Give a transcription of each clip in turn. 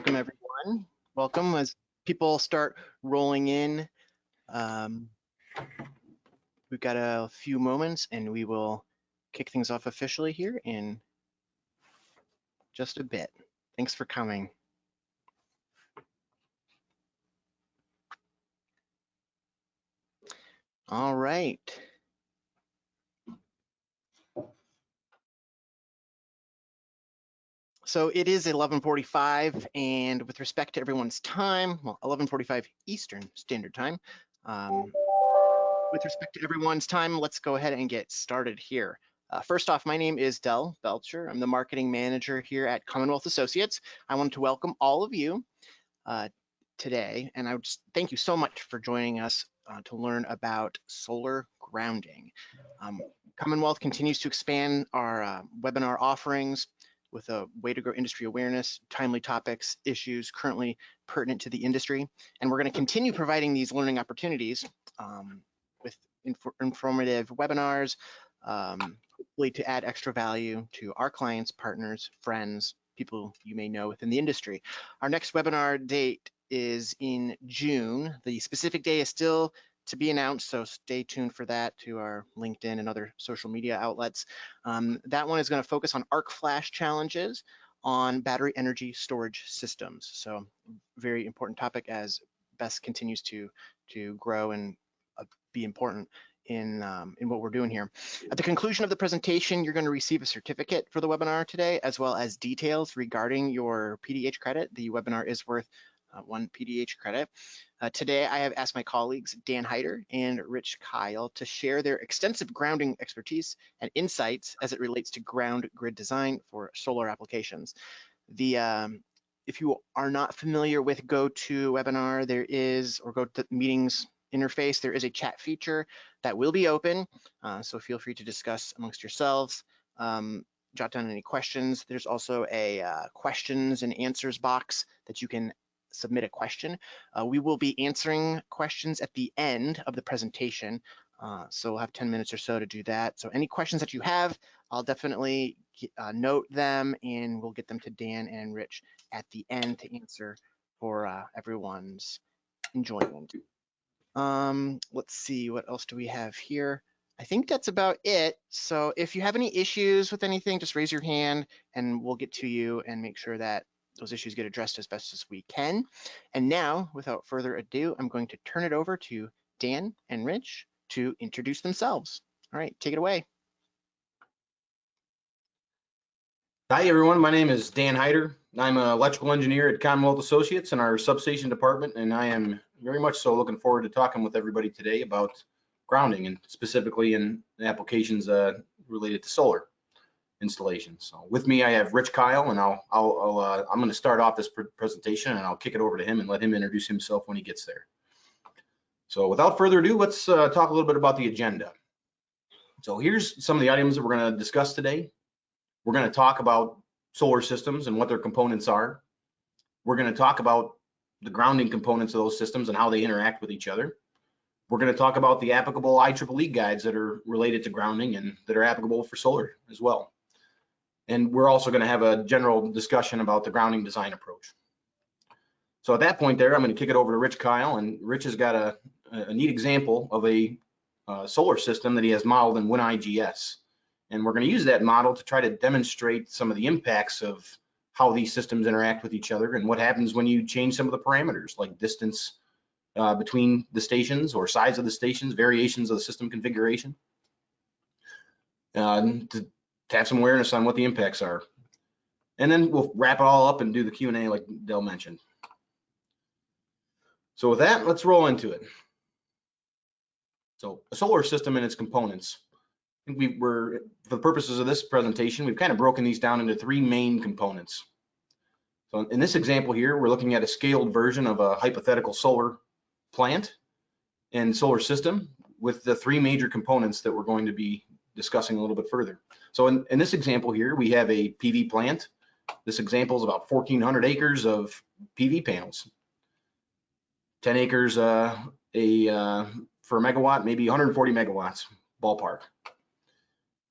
Welcome, everyone. Welcome as people start rolling in. We've got a few moments and we will kick things off officially here in just a bit. Thanks for coming. All right. So it is 11:45, and with respect to everyone's time, well, 11:45 Eastern Standard Time. With respect to everyone's time, let's go ahead and get started here. First off, my name is Del Belcher. I'm the marketing manager here at Commonwealth Associates. I want to welcome all of you today, and I would just thank you so much for joining us to learn about solar grounding. Commonwealth continues to expand our webinar offerings with a way to grow industry awareness, timely topics, issues currently pertinent to the industry. And we're going to continue providing these learning opportunities with informative webinars, hopefully to add extra value to our clients, partners, friends, people you may know within the industry. Our next webinar date is in June. The specific day is still to be announced, so stay tuned for that to our LinkedIn and other social media outlets. That one is going to focus on arc flash challenges on battery energy storage systems. So very important topic as BESS continues to grow and be important in what we're doing here. At the conclusion of the presentation, you're going to receive a certificate for the webinar today, as well as details regarding your PDH credit. The webinar is worth 1 PDH credit. Today, I have asked my colleagues, Dan Heider and Rich Kyle, to share their extensive grounding expertise and insights as it relates to ground grid design for solar applications. If you are not familiar with GoToWebinar, there is, or GoToMeetings interface, there is a chat feature that will be open, so feel free to discuss amongst yourselves. Jot down any questions. There's also a questions and answers box that you can submit a question. We will be answering questions at the end of the presentation, so we'll have 10 minutes or so to do that. So any questions that you have, I'll definitely note them and we'll get them to Dan and Rich at the end to answer for everyone's enjoyment. Let's see, what else do we have here? I think that's about it. So if you have any issues with anything, just raise your hand and we'll get to you and make sure that those issues get addressed as best as we can. And now, without further ado, I'm going to turn it over to Dan and Rich to introduce themselves. All right, take it away. Hi everyone, my name is Dan Heider. I'm an electrical engineer at Commonwealth Associates in our substation department, and I am very much so looking forward to talking with everybody today about grounding, and specifically in applications related to solar installations. So with me I have Rich Kyle, and I'm going to start off this presentation and I'll kick it over to him and let him introduce himself when he gets there. So without further ado, let's talk a little bit about the agenda. So here's some of the items that we're going to discuss today. We're going to talk about solar systems and what their components are. We're going to talk about the grounding components of those systems and how they interact with each other. We're going to talk about the applicable IEEE guides that are related to grounding and that are applicable for solar as well. And we're also going to have a general discussion about the grounding design approach. So at that point there, I'm going to kick it over to Rich Kyle, and Rich has got a neat example of a solar system that he has modeled in WinIGS. And we're going to use that model to try to demonstrate some of the impacts of how these systems interact with each other and what happens when you change some of the parameters, like distance between the stations or size of the stations, variations of the system configuration, to have some awareness on what the impacts are. And then we'll wrap it all up and do the Q&A like Del mentioned. So with that, let's roll into it. So a solar system and its components. I think for the purposes of this presentation, we've kind of broken these down into 3 main components. So in this example here, we're looking at a scaled version of a hypothetical solar plant and solar system with the 3 major components that we're going to be discussing a little bit further. So in this example here, we have a PV plant. This example is about 1,400 acres of PV panels. 10 acres for a megawatt, maybe 140 megawatts ballpark.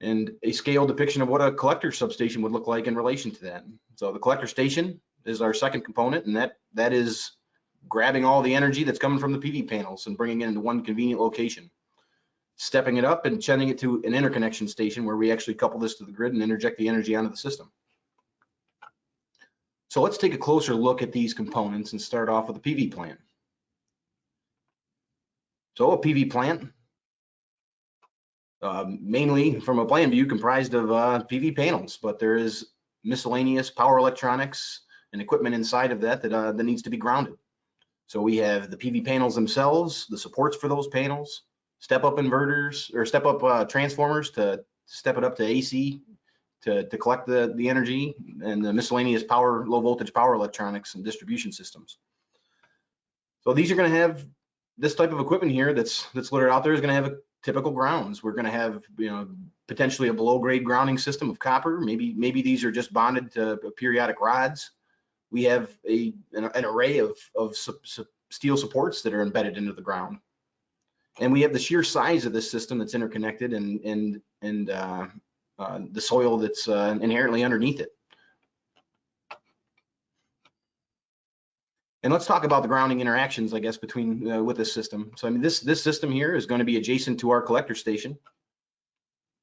And a scale depiction of what a collector substation would look like in relation to that. So the collector station is our second component, and that is grabbing all the energy that's coming from the PV panels and bringing it into one convenient location, stepping it up and sending it to an interconnection station where we actually couple this to the grid and interject the energy onto the system. So let's take a closer look at these components and start off with a PV plant. So a PV plant, mainly from a plan view, comprised of PV panels, but there is miscellaneous power electronics and equipment inside of that that needs to be grounded. So we have the PV panels themselves, the supports for those panels, step-up inverters or step-up transformers to step it up to AC to collect the energy, and the miscellaneous power, low voltage power electronics and distribution systems. So these are going to have this type of equipment here that's littered out there is going to have a typical grounds. We're going to have, you know, potentially a below grade grounding system of copper. Maybe these are just bonded to periodic rods. We have an array of steel supports that are embedded into the ground, and we have the sheer size of this system that's interconnected and the soil that's inherently underneath it. And let's talk about the grounding interactions, I guess, between with this system. So I mean, this system here is going to be adjacent to our collector station,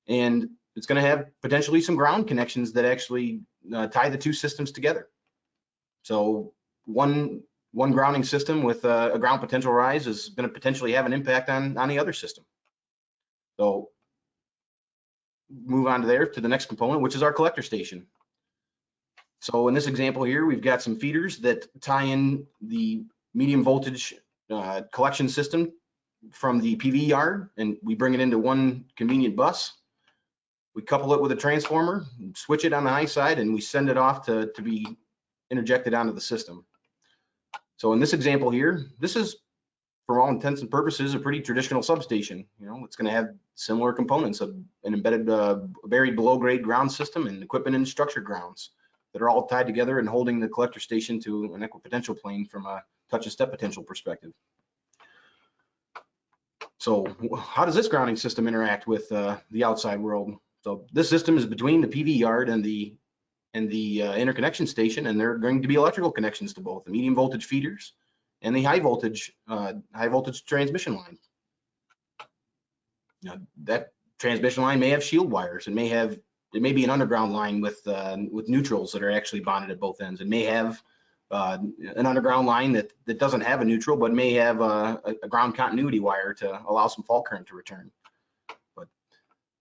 and it's going to have potentially some ground connections that actually tie the two systems together. So one grounding system with a ground potential rise is going to potentially have an impact on the other system. So move on to the next component, which is our collector station. So in this example here, we've got some feeders that tie in the medium voltage collection system from the PV yard, and we bring it into one convenient bus. We couple it with a transformer, switch it on the high side, and we send it off to be interjected onto the system. So in this example here, this is, for all intents and purposes, a pretty traditional substation. You know, it's going to have similar components of an embedded buried below grade ground system and equipment and structure grounds that are all tied together and holding the collector station to an equipotential plane from a touch and step potential perspective. So how does this grounding system interact with the outside world? So this system is between the PV yard and the interconnection station, and there are going to be electrical connections to both the medium voltage feeders and the high voltage transmission line. Now, that transmission line may have shield wires. It may be an underground line with neutrals that are actually bonded at both ends. It may have an underground line that doesn't have a neutral, but may have a ground continuity wire to allow some fault current to return. But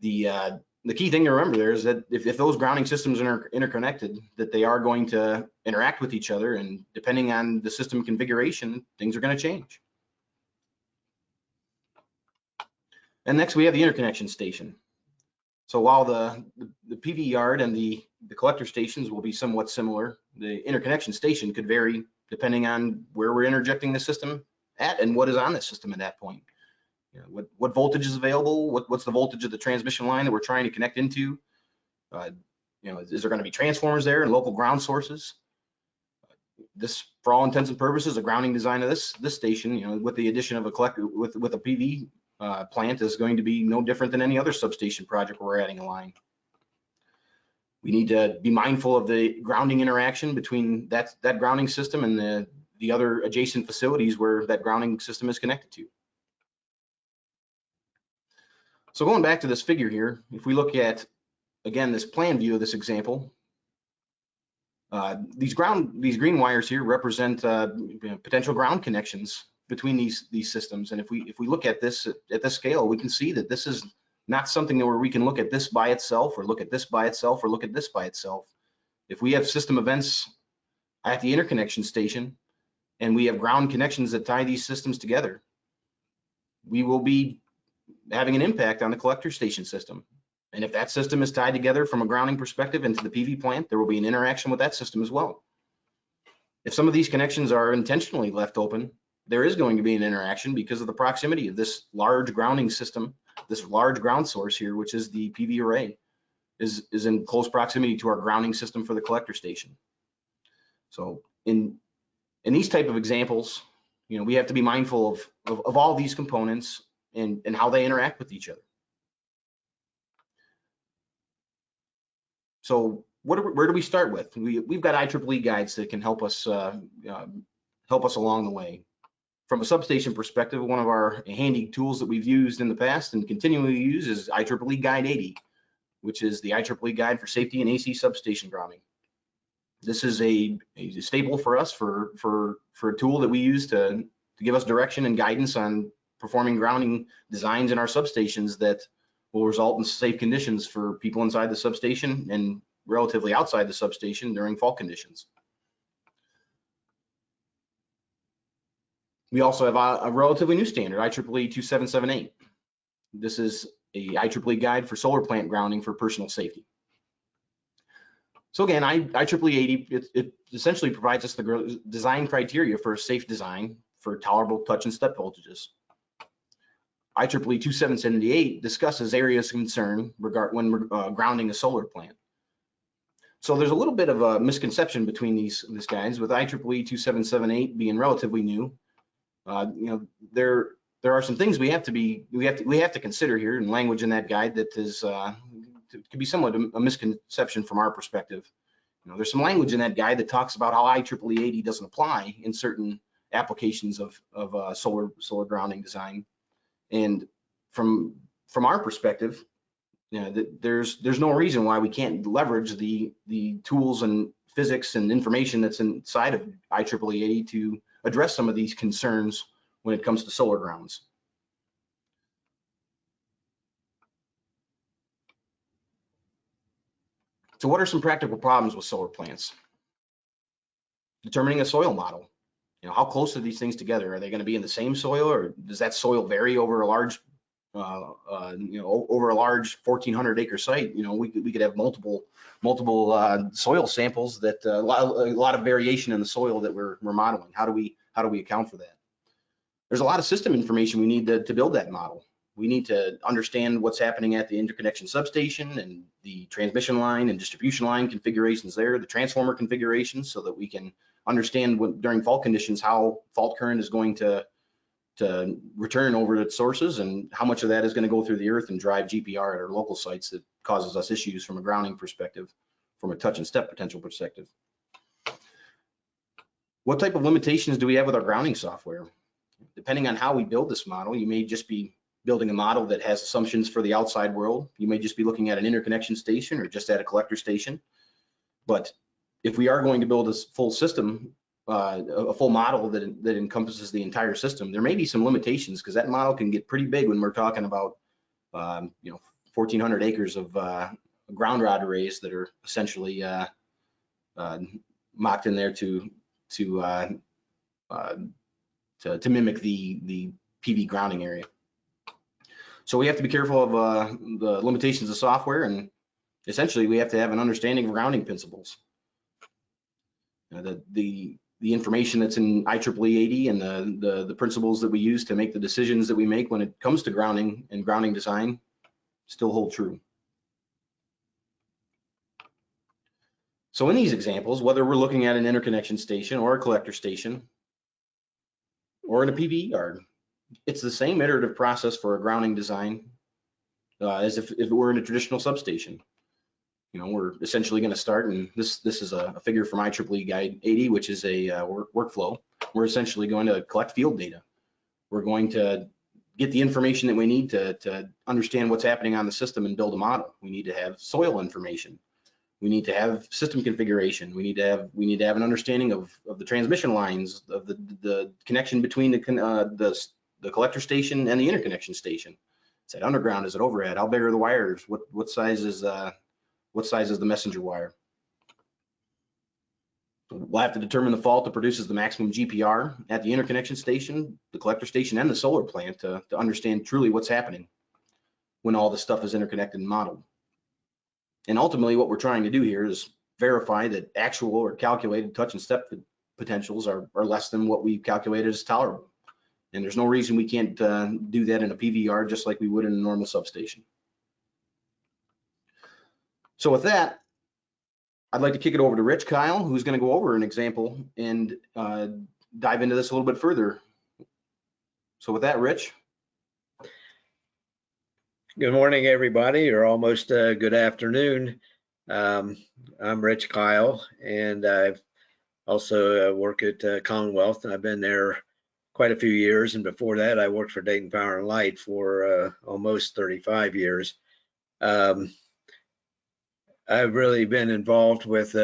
the key thing to remember there is that if those grounding systems are interconnected, that they are going to interact with each other, and depending on the system configuration, things are going to change. And next we have the interconnection station. So while the PV yard and the collector stations will be somewhat similar, the interconnection station could vary depending on where we're interjecting the system at and what is on the system at that point. You know, what voltage is available? What's the voltage of the transmission line that we're trying to connect into? You know, is there going to be transformers there and local ground sources? This, for all intents and purposes, a grounding design of this station, you know, with the addition of a collector with a PV plant, is going to be no different than any other substation project where we're adding a line. We need to be mindful of the grounding interaction between that grounding system and the other adjacent facilities where that grounding system is connected to. So going back to this figure here, if we look at, again, this plan view of this example, these green wires here represent potential ground connections between these systems. And if we look at this at this scale, we can see that this is not something where we can look at this by itself, or look at this by itself, or look at this by itself. If we have system events at the interconnection station and we have ground connections that tie these systems together, we will be having an impact on the collector station system. And if that system is tied together from a grounding perspective into the PV plant, there will be an interaction with that system as well. If some of these connections are intentionally left open, there is going to be an interaction because of the proximity of this large grounding system, this large ground source here, which is the PV array, is in close proximity to our grounding system for the collector station. So in these type of examples, you know, we have to be mindful of all these components and how they interact with each other. So where do we start with? We've got IEEE guides that can help us along the way. From a substation perspective, one of our handy tools that we've used in the past and continually use is IEEE Guide 80, which is the IEEE Guide for Safety and AC Substation Grounding. This is a staple for us for a tool that we use to give us direction and guidance on performing grounding designs in our substations that will result in safe conditions for people inside the substation and relatively outside the substation during fault conditions. We also have a relatively new standard, IEEE 2778. This is a IEEE guide for solar plant grounding for personal safety. So again, IEEE 80, it essentially provides us the design criteria for a safe design for tolerable touch and step voltages. IEEE 2778 discusses areas of concern when grounding a solar plant. So there's a little bit of a misconception between these guides, with IEEE 2778 being relatively new. There are some things we have to consider here in language in that guide that is could be somewhat a misconception from our perspective. There's some language in that guide that talks about how IEEE 80 doesn't apply in certain applications of solar grounding design, and from our perspective, there's no reason why we can't leverage the tools and physics and information that's inside of IEEE 80 to address some of these concerns when it comes to solar grounds. So what are some practical problems with solar plants? Determining a soil model. How close are these things together? Are they going to be in the same soil, or does that soil vary over a large, over a large 1,400 acre site? We could have multiple soil samples that a lot of variation in the soil that we're modeling. How do we account for that? There's a lot of system information we need to build that model. We need to understand what's happening at the interconnection substation and the transmission line and distribution line configurations there, the transformer configurations, so that we can understand during fault conditions how fault current is going to return over its sources and how much of that is going to go through the earth and drive GPR at our local sites that causes us issues from a grounding perspective, from a touch and step potential perspective. What type of limitations do we have with our grounding software? Depending on how we build this model, you may just be building a model that has assumptions for the outside world. You may just be looking at an interconnection station or just at a collector station. But if we are going to build a full system, a full model that encompasses the entire system, there may be some limitations, because that model can get pretty big when we're talking about 1,400 acres of ground rod arrays that are essentially mocked in there to mimic the PV grounding area. So we have to be careful of the limitations of software, and essentially we have to have an understanding of grounding principles. The information that's in IEEE 80 and the principles that we use to make the decisions that we make when it comes to grounding and grounding design still hold true. So in these examples, whether we're looking at an interconnection station or a collector station or in a PV yard, it's the same iterative process for a grounding design as if it were in a traditional substation. We're essentially going to start, and this is a figure from IEEE Guide 80, which is a workflow. We're essentially going to collect field data. We're going to get the information that we need to understand what's happening on the system and build a model. We need to have soil information. We need to have system configuration. We need to have an understanding of the transmission lines, of the connection between the collector station and the interconnection station. Is that underground? Is it overhead? How big are the wires? What size is the messenger wire? We'll have to determine the fault that produces the maximum GPR at the interconnection station, the collector station, and the solar plant to understand truly what's happening when all this stuff is interconnected and modeled. And ultimately, what we're trying to do here is verify that actual or calculated touch and step potentials are less than what we've calculated as tolerable. And there's no reason we can't do that in a PVR just like we would in a normal substation. So with that, I'd like to kick it over to Rich Kyle, who's going to go over an example and dive into this a little bit further. So with that, Rich. Good morning, everybody, or almost good afternoon. I'm Rich Kyle, and I've also work at Commonwealth, and I've been there quite a few years. And before that, I worked for Dayton Power and Light for almost 35 years. I've really been involved with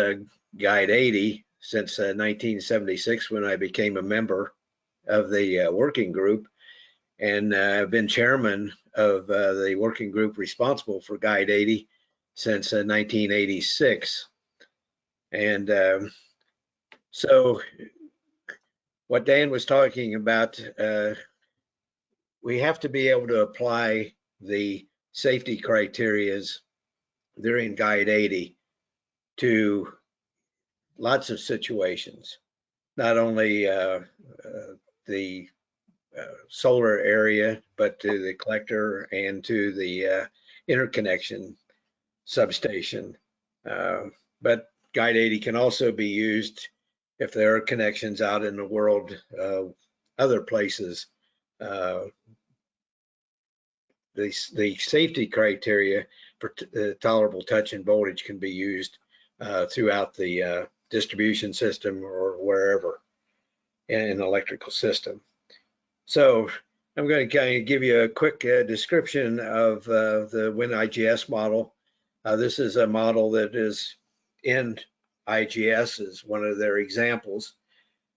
Guide 80 since 1976 when I became a member of the working group. And I've been chairman of the working group responsible for Guide 80 since 1986. And so what Dan was talking about, we have to be able to apply the safety criterias during Guide 80 to lots of situations, not only the solar area, but to the collector and to the interconnection substation. But Guide 80 can also be used if there are connections out in the world, other places. The safety criteria for tolerable touch and voltage can be used throughout the distribution system or wherever in an electrical system. So I'm going to kind of give you a quick description of the WinIGS model. This is a model that is in IGS as one of their examples.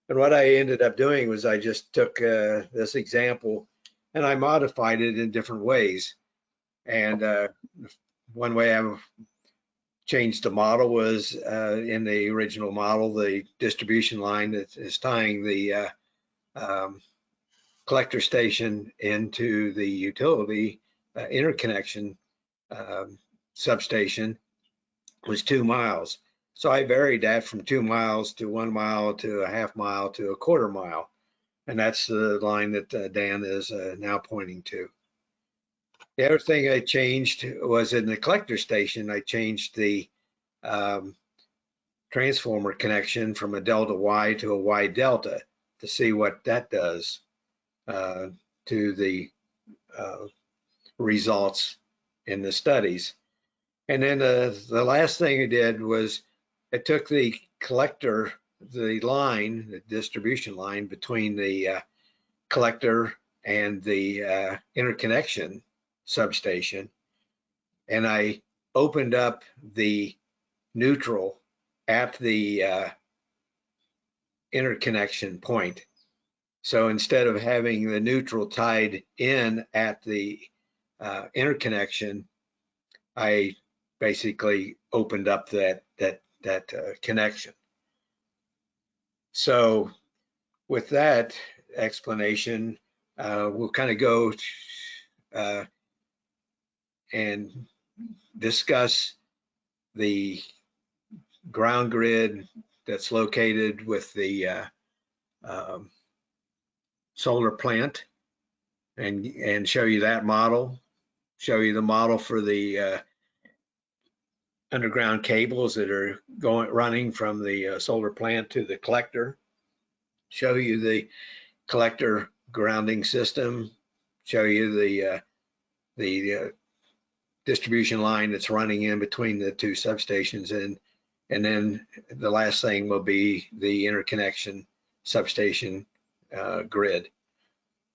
And what I ended up doing was I just took this example and I modified it in different ways. And one way I've changed the model was in the original model, the distribution line that is tying the collector station into the utility interconnection substation was 2 miles. So I varied that from 2 miles to 1 mile to a half mile to a quarter mile. And that's the line that Dan is now pointing to. The other thing I changed was in the collector station, I changed the transformer connection from a delta Y to a Y delta to see what that does to the results in the studies. And then the last thing I did was I took the collector, the line, the distribution line between the collector and the interconnection substation, and I opened up the neutral at the interconnection point. So instead of having the neutral tied in at the interconnection, I basically opened up that connection. So with that explanation, we'll kind of go and discuss the ground grid that's located with the solar plant and show you that model, show you the model for the underground cables that are running from the solar plant to the collector, show you the collector grounding system, show you the distribution line that's running in between the two substations, and then the last thing will be the interconnection substation grid.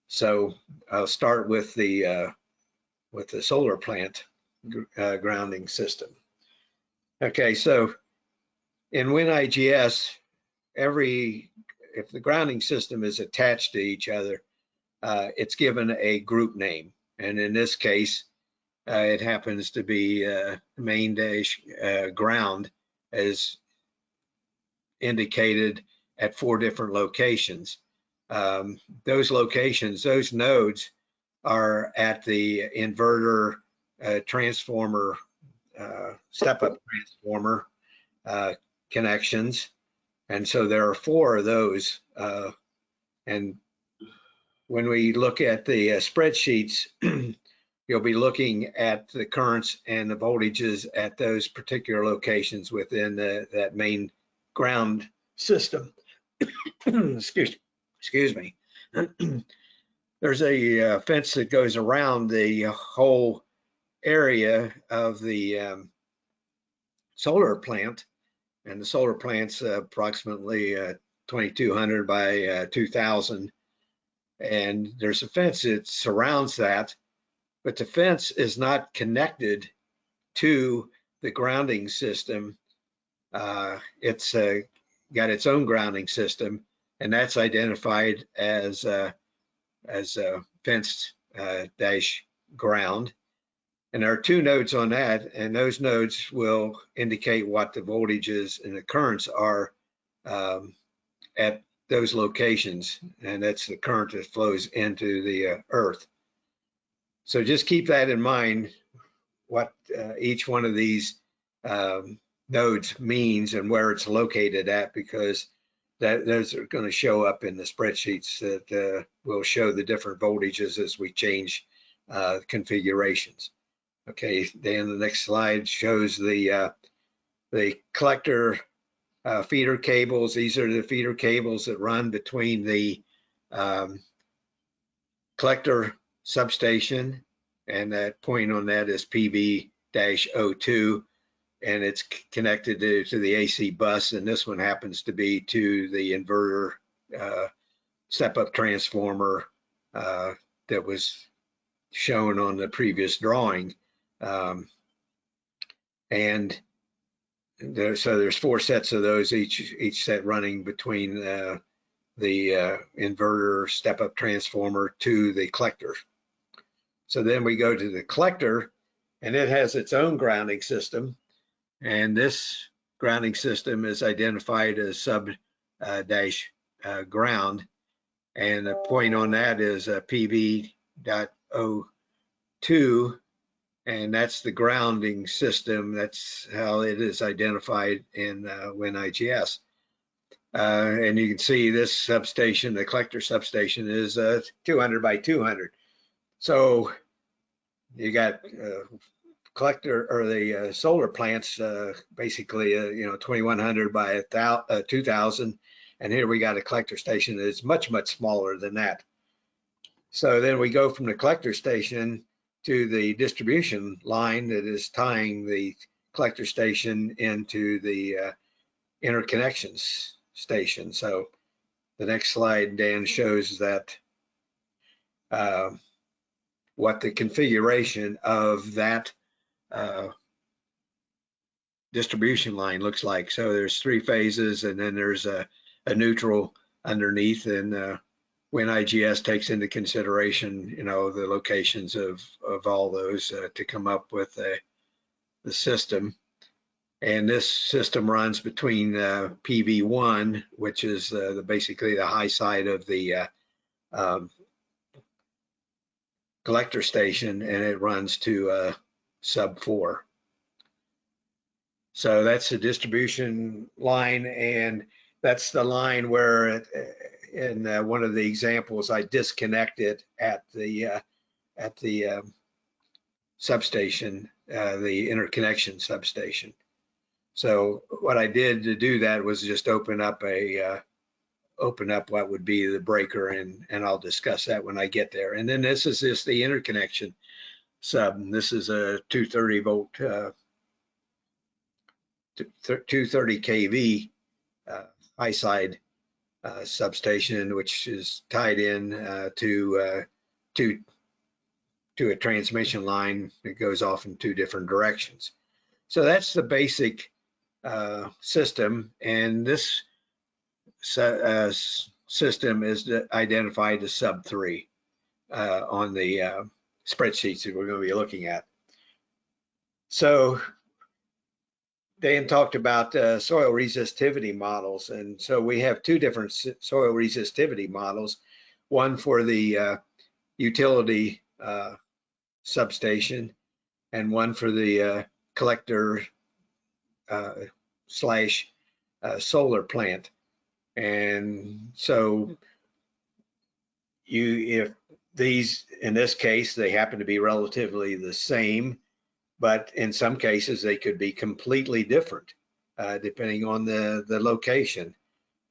So I'll start with the solar plant grounding system. Okay, so in WinIGS, if the grounding system is attached to each other, it's given a group name, and in this case, it happens to be main dash ground as indicated at 4 different locations. Those locations, those nodes are at the inverter transformer, step-up transformer connections. And so there are 4 of those. And when we look at the spreadsheets, you'll be looking at the currents and the voltages at those particular locations within that main ground system. Excuse me. There's a fence that goes around the whole area of the solar plant, and the solar plant's approximately 2,200 by 2,000, and there's a fence that surrounds that, but the fence is not connected to the grounding system. It's got its own grounding system, and that's identified as fenced dash ground. And there are 2 nodes on that, and those nodes will indicate what the voltages and the currents are at those locations, and that's the current that flows into the earth. So just keep that in mind, what each one of these nodes means and where it's located at, because those are going to show up in the spreadsheets that will show the different voltages as we change configurations. Okay, then the next slide shows the collector feeder cables. These are the feeder cables that run between the collector substation, and that point on that is PV-02, and it's connected to the AC bus, and this one happens to be to the inverter step-up transformer that was shown on the previous drawing. And so there's 4 sets of those, each set running between the inverter step-up transformer to the collector. So then we go to the collector, and it has its own grounding system, and this grounding system is identified as sub-dash ground, and the point on that is PV.02, and that's the grounding system. That's how it is identified in WinIGS. And you can see this substation, the collector substation, is 200 by 200. So you got collector, or the solar plants, basically 2,100 by 2,000, and here we got a collector station that is much smaller than that. So then we go from the collector station to the distribution line that is tying the collector station into the interconnections station. So the next slide, Dan, shows that what the configuration of that distribution line looks like. So there's 3 phases, and then there's a neutral underneath, and WinIGS takes into consideration, the locations of all those to come up with the system. And this system runs between PV1, which is basically the high side of the collector station, and it runs to sub 4. So that's the distribution line, and that's the line where in one of the examples I disconnected at the substation, the interconnection substation. So what I did to do that was just open up what would be the breaker, and I'll discuss that when I get there. And then this is just the interconnection sub. And this is a 230 volt, 230 kV high side substation, which is tied in to a transmission line that goes off in 2 different directions. So that's the basic system, and this system is identified as sub 3 on the spreadsheets that we're going to be looking at. So Dan talked about soil resistivity models, and so we have 2 different soil resistivity models, one for the utility substation and one for the collector slash solar plant. And so if these, in this case, they happen to be relatively the same, but in some cases they could be completely different depending on the location.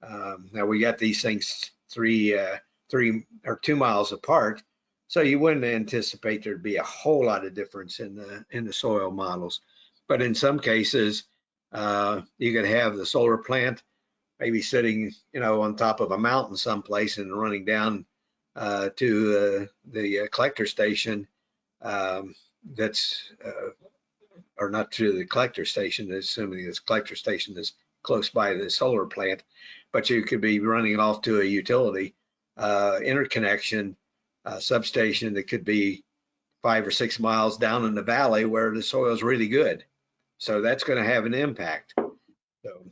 Now we got these things 3 or 2 miles apart, so you wouldn't anticipate there'd be a whole lot of difference in the soil models. But in some cases, You could have the solar plant maybe sitting, on top of a mountain someplace and running down to the collector station. Or not to the collector station, assuming this collector station is close by the solar plant, but you could be running off to a utility interconnection substation that could be 5 or 6 miles down in the valley where the soil is really good. So that's going to have an impact. So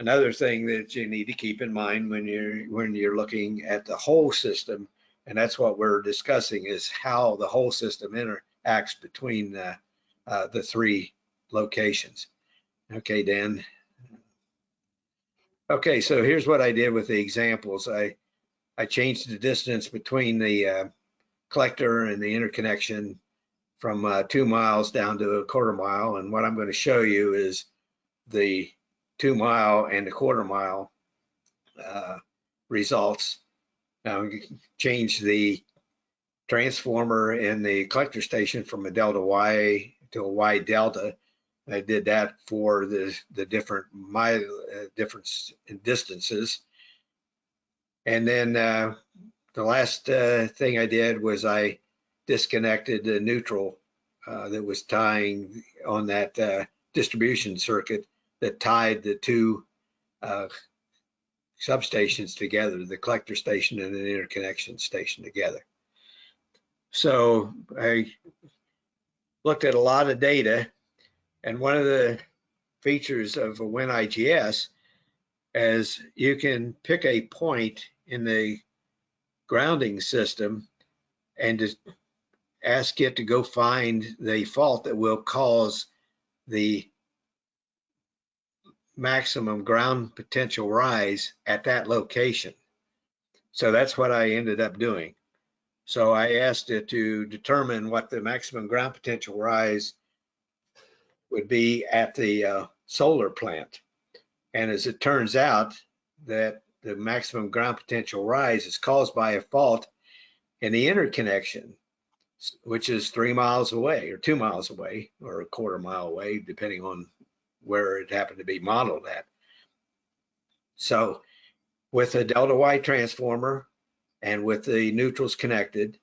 another thing that you need to keep in mind when you're looking at the whole system, and that's what we're discussing, is how the whole system interacts between the three locations. Okay, Dan. Okay, so here's what I did with the examples. I changed the distance between the collector and the interconnection from 2 miles down to a 1/4 mile. And what I'm going to show you is the 2 mile and the 1/4 mile results. Now we change the transformer in the collector station from a delta Y to a Y delta. I did that for the different difference in distances. And then the last thing I did was I disconnected the neutral that was tying on that distribution circuit that tied the two substations together, the collector station and the interconnection station together. So I looked at a lot of data, and one of the features of a WinIGS is you can pick a point in the grounding system and just ask it to go find the fault that will cause the maximum ground potential rise at that location. So that's what I ended up doing. So I asked it to determine what the maximum ground potential rise would be at the solar plant. And as it turns out, that the maximum ground potential rise is caused by a fault in the interconnection, which is 3 miles away or 2 miles away or a 1/4 mile away, depending on where it happened to be modeled at. So with a delta Y transformer and with the neutrals connected,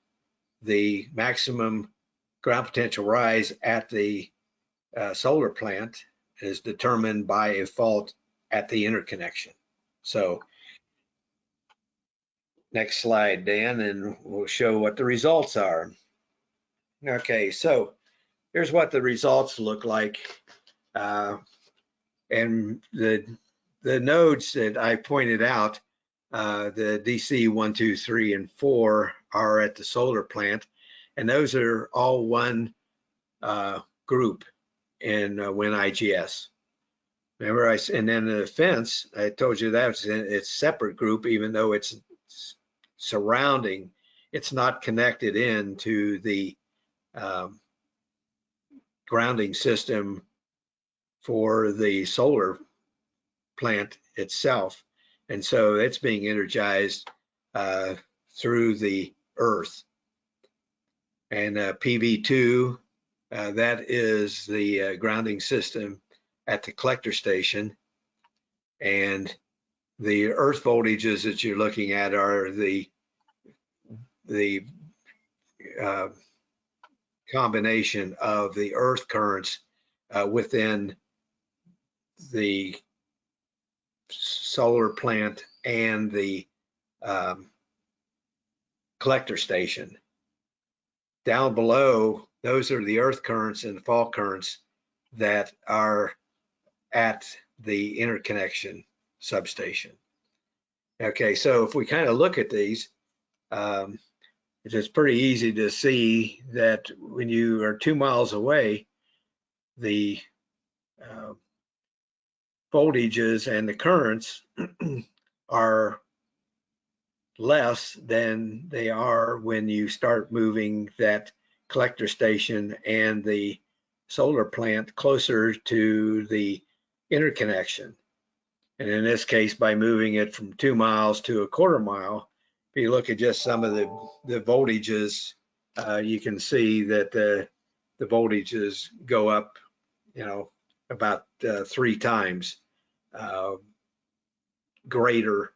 the maximum ground potential rise at the solar plant is determined by a fault at the interconnection. So next slide, Dan, and we'll show what the results are. Okay, so here's what the results look like. And the nodes that I pointed out, the DC 1, 2, 3, and 4 are at the solar plant, and those are all one group in WinIGS. Remember, and then the fence, I told you that it's separate group, even though it's surrounding, it's not connected into the grounding system for the solar plant itself. And so it's being energized through the earth. And PV2, that is the grounding system at the collector station. And the earth voltages that you're looking at are the combination of the earth currents within the solar plant and the collector station. Down below, those are the earth currents and the fault currents that are at the interconnection substation. Okay, so if we kind of look at these, it's pretty easy to see that when you are 2 miles away, the voltages and the currents are less than they are when you start moving that collector station and the solar plant closer to the interconnection. And in this case, by moving it from 2 miles to a 1/4 mile, if you look at just some of the voltages, you can see that the voltages go up, about 3 times greater.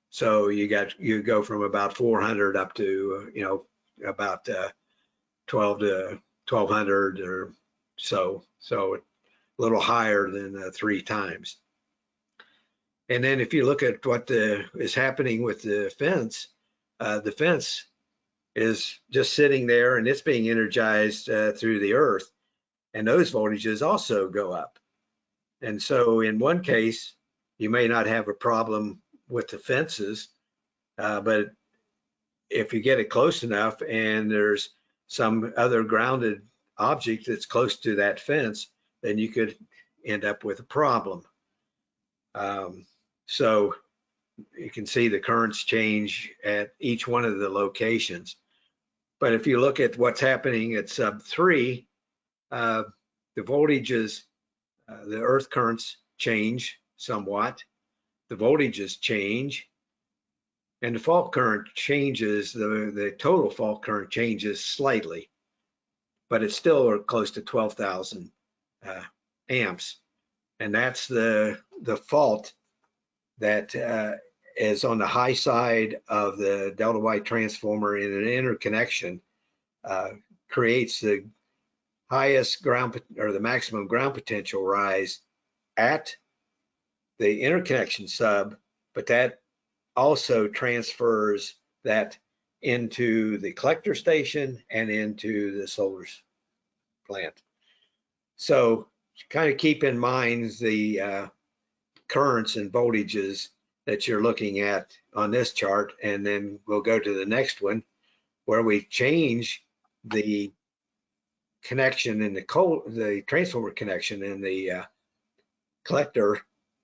So you go from about 400 up to about 12 to 1200 or so a little higher than 3 times. And then if you look at what is happening with the fence is just sitting there and it's being energized through the earth, and those voltages also go up. And so in one case, you may not have a problem with the fences, but if you get it close enough and there's some other grounded object that's close to that fence, then you could end up with a problem. So you can see the currents change at each one of the locations. But if you look at what's happening at sub 3, the voltages, the earth currents change somewhat, the voltages change, and the fault current changes, the total fault current changes slightly, but it's still close to 12,000 amps. And that's the fault that is on the high side of the delta Y transformer in an interconnection, creates the highest ground or the maximum ground potential rise at the interconnection sub, but that also transfers that into the collector station and into the solar plant. So kind of keep in mind the currents and voltages that you're looking at on this chart, and then we'll go to the next one where we change the connection in the transformer connection in the collector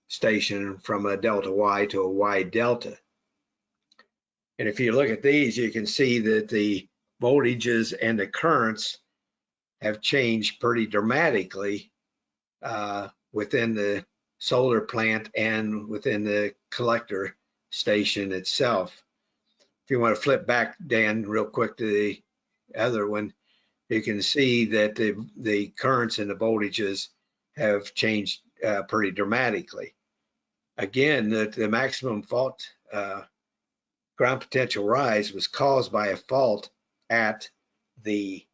station from a delta Y to a Y delta. And if you look at these, you can see that the voltages and the currents have changed pretty dramatically within the solar plant and within the collector station itself. If you want to flip back, Dan, real quick to the other one, you can see that the currents and the voltages have changed pretty dramatically. Again, the maximum fault ground potential rise was caused by a fault at the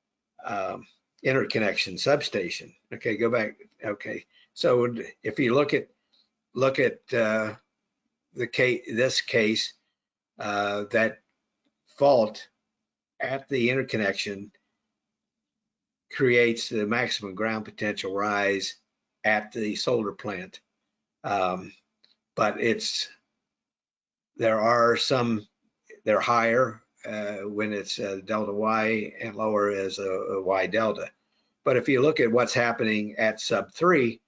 interconnection substation. Okay, go back. Okay, so if you look at this case, that fault at the interconnection creates the maximum ground potential rise at the solar plant. But they're higher when it's delta Y and lower as a Y delta. But if you look at what's happening at sub 3,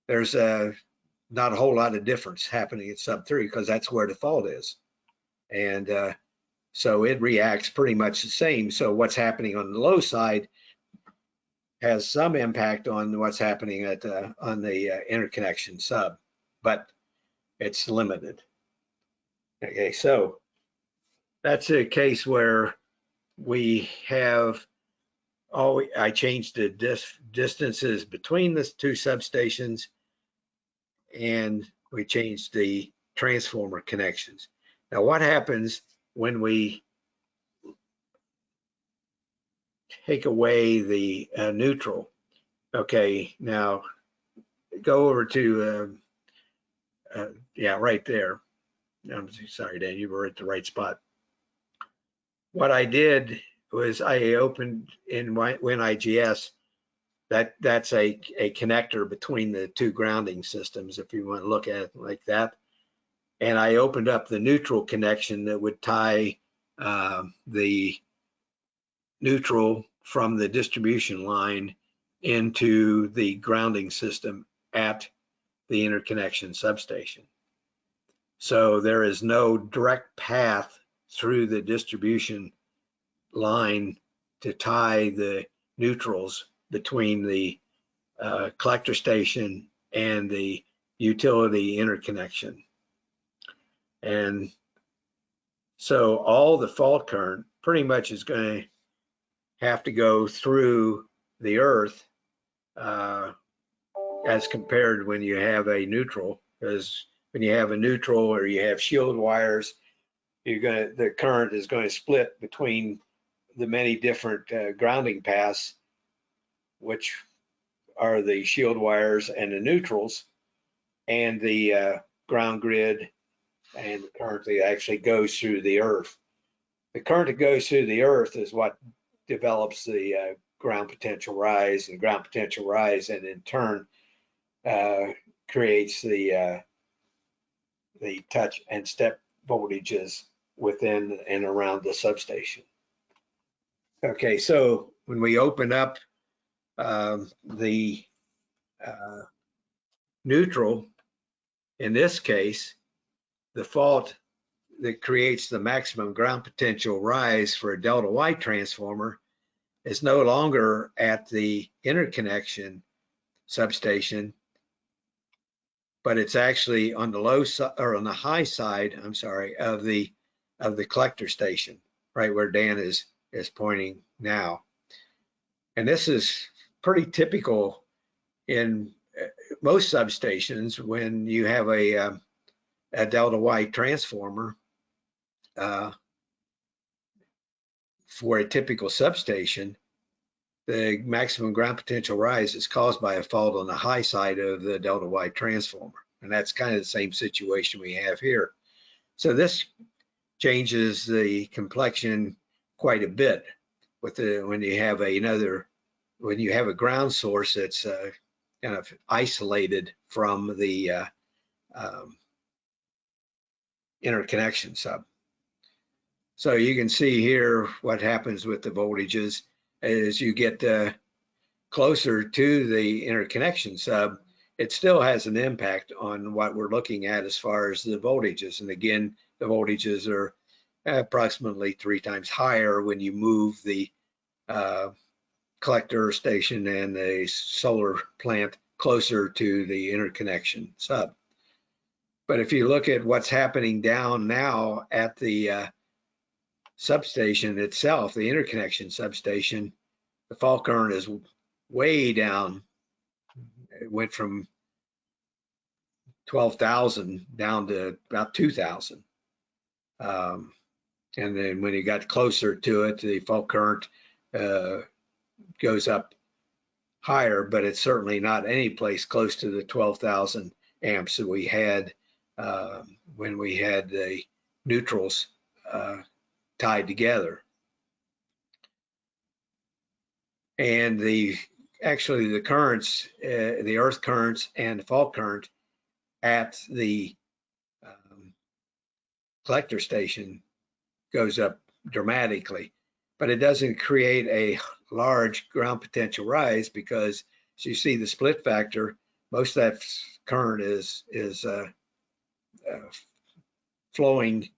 there's not a whole lot of difference happening at sub 3 because that's where the fault is. And so it reacts pretty much the same. So what's happening on the low side has some impact on what's happening at on the interconnection sub, but it's limited. Okay, so that's a case where we have I changed the distances between the two substations, and we changed the transformer connections. Now, what happens when we take away the neutral? Okay, now go over to, yeah, right there. I'm sorry, Dan, you were at the right spot. What I did was I opened in WinIGS, that's a connector between the two grounding systems, if you want to look at it like that. And I opened up the neutral connection that would tie the neutral from the distribution line into the grounding system at the interconnection substation. So there is no direct path through the distribution line to tie the neutrals between the collector station and the utility interconnection. And so all the fault current pretty much is going to have to go through the earth as compared when you have a neutral, because when you have a neutral or you have shield wires, the current is going to split between the many different grounding paths, which are the shield wires and the neutrals, and the ground grid, and the current that actually goes through the earth. The current that goes through the earth is what develops the ground potential rise, and ground potential rise, and in turn creates the touch and step voltages within and around the substation. Okay, so when we open up the neutral, in this case, the fault that creates the maximum ground potential rise for a delta Y transformer is no longer at the interconnection substation, but it's actually on the low side, or on the high side, I'm sorry, of the collector station, right where Dan is pointing now. And this is pretty typical in most substations when you have a delta Y transformer. For a typical substation, the maximum ground potential rise is caused by a fault on the high side of the delta Y transformer. And that's kind of the same situation we have here. So this changes the complexion quite a bit with when you have a ground source that's kind of isolated from the interconnection sub. So you can see here what happens with the voltages as you get closer to the interconnection sub. It still has an impact on what we're looking at as far as the voltages. And again, the voltages are approximately 3 times higher when you move the collector station and the solar plant closer to the interconnection sub. But if you look at what's happening down now at the substation itself, the interconnection substation, the fault current is way down. It went from 12,000 down to about 2,000. And then when you got closer to it, the fault current goes up higher, but it's certainly not any place close to the 12,000 amps that we had when we had the neutrals tied together. And actually the currents, the earth currents and the fault current at the collector station goes up dramatically, but it doesn't create a large ground potential rise because, as you see the split factor, most of that current is flowing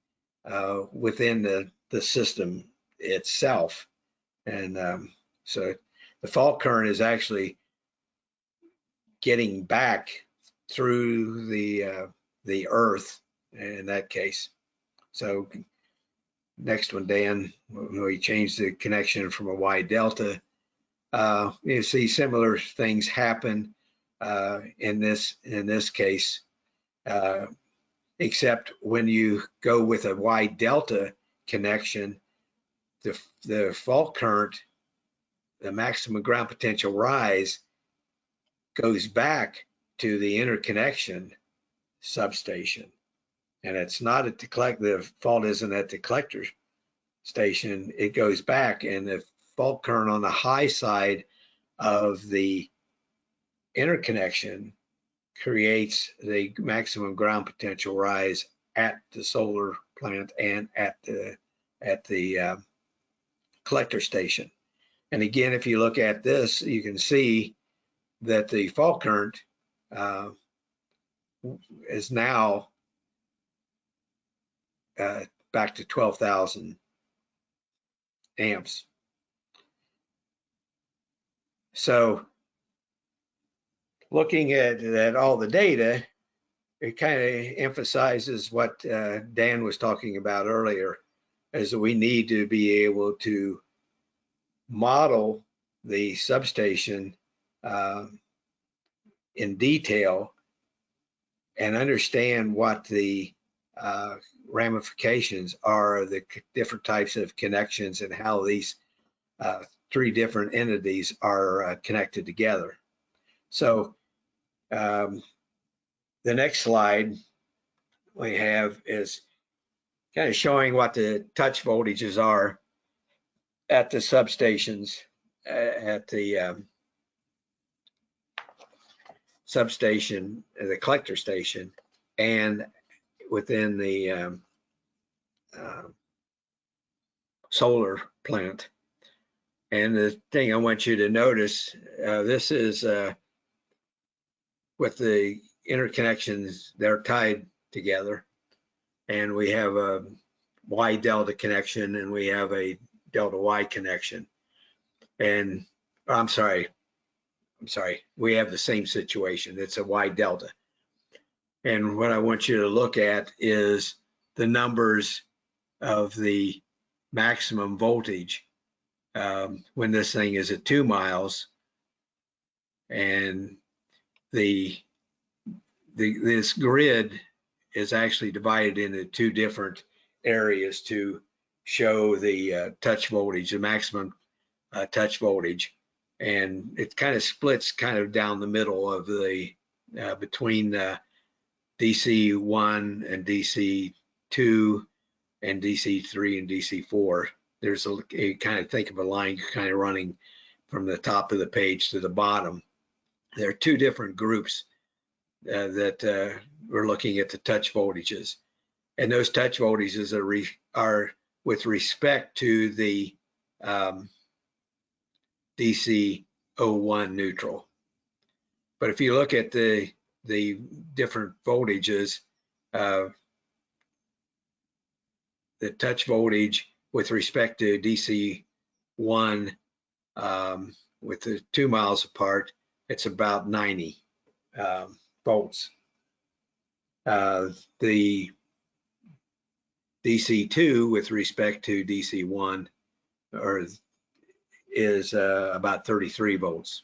within the system itself. And so the fault current is actually getting back through the earth in that case. So next one, Dan, we changed the connection from a Y delta. You see similar things happen in this case, except when you go with a Y delta connection, the fault current, the maximum ground potential rise, goes back to the interconnection substation. And it's not at the fault isn't at the collector station. It goes back, and the fault current on the high side of the interconnection creates the maximum ground potential rise at the solar plant and at the collector station. And again, if you look at this, you can see that the fault current is now back to 12,000 amps. So looking at all the data, it kind of emphasizes what Dan was talking about earlier, is that we need to be able to model the substation in detail and understand what the ramifications are of the different types of connections and how these three different entities are connected together. So the next slide we have is kind of showing what the touch voltages are at the substations, at the substation, the collector station, and within the solar plant. And the thing I want you to notice, this is with the interconnections, they're tied together. And we have a Y delta connection and we have a delta Y connection. And I'm sorry, we have the same situation. It's a Y delta. And what I want you to look at is the numbers of the maximum voltage when this thing is at 2 miles, and this grid is actually divided into two different areas to show the touch voltage, the maximum touch voltage, and it kind of splits kind of down the middle of the between DC1 and DC2 and DC3 and DC4. There's a kind of think of a line kind of running from the top of the page to the bottom. There are two different groups that we're looking at the touch voltages, and those touch voltages are with respect to the DC01 neutral. But if you look at the different voltages, the touch voltage with respect to DC1 with the 2 miles apart, it's about 90 volts. The DC2 with respect to DC1 is about 33 volts.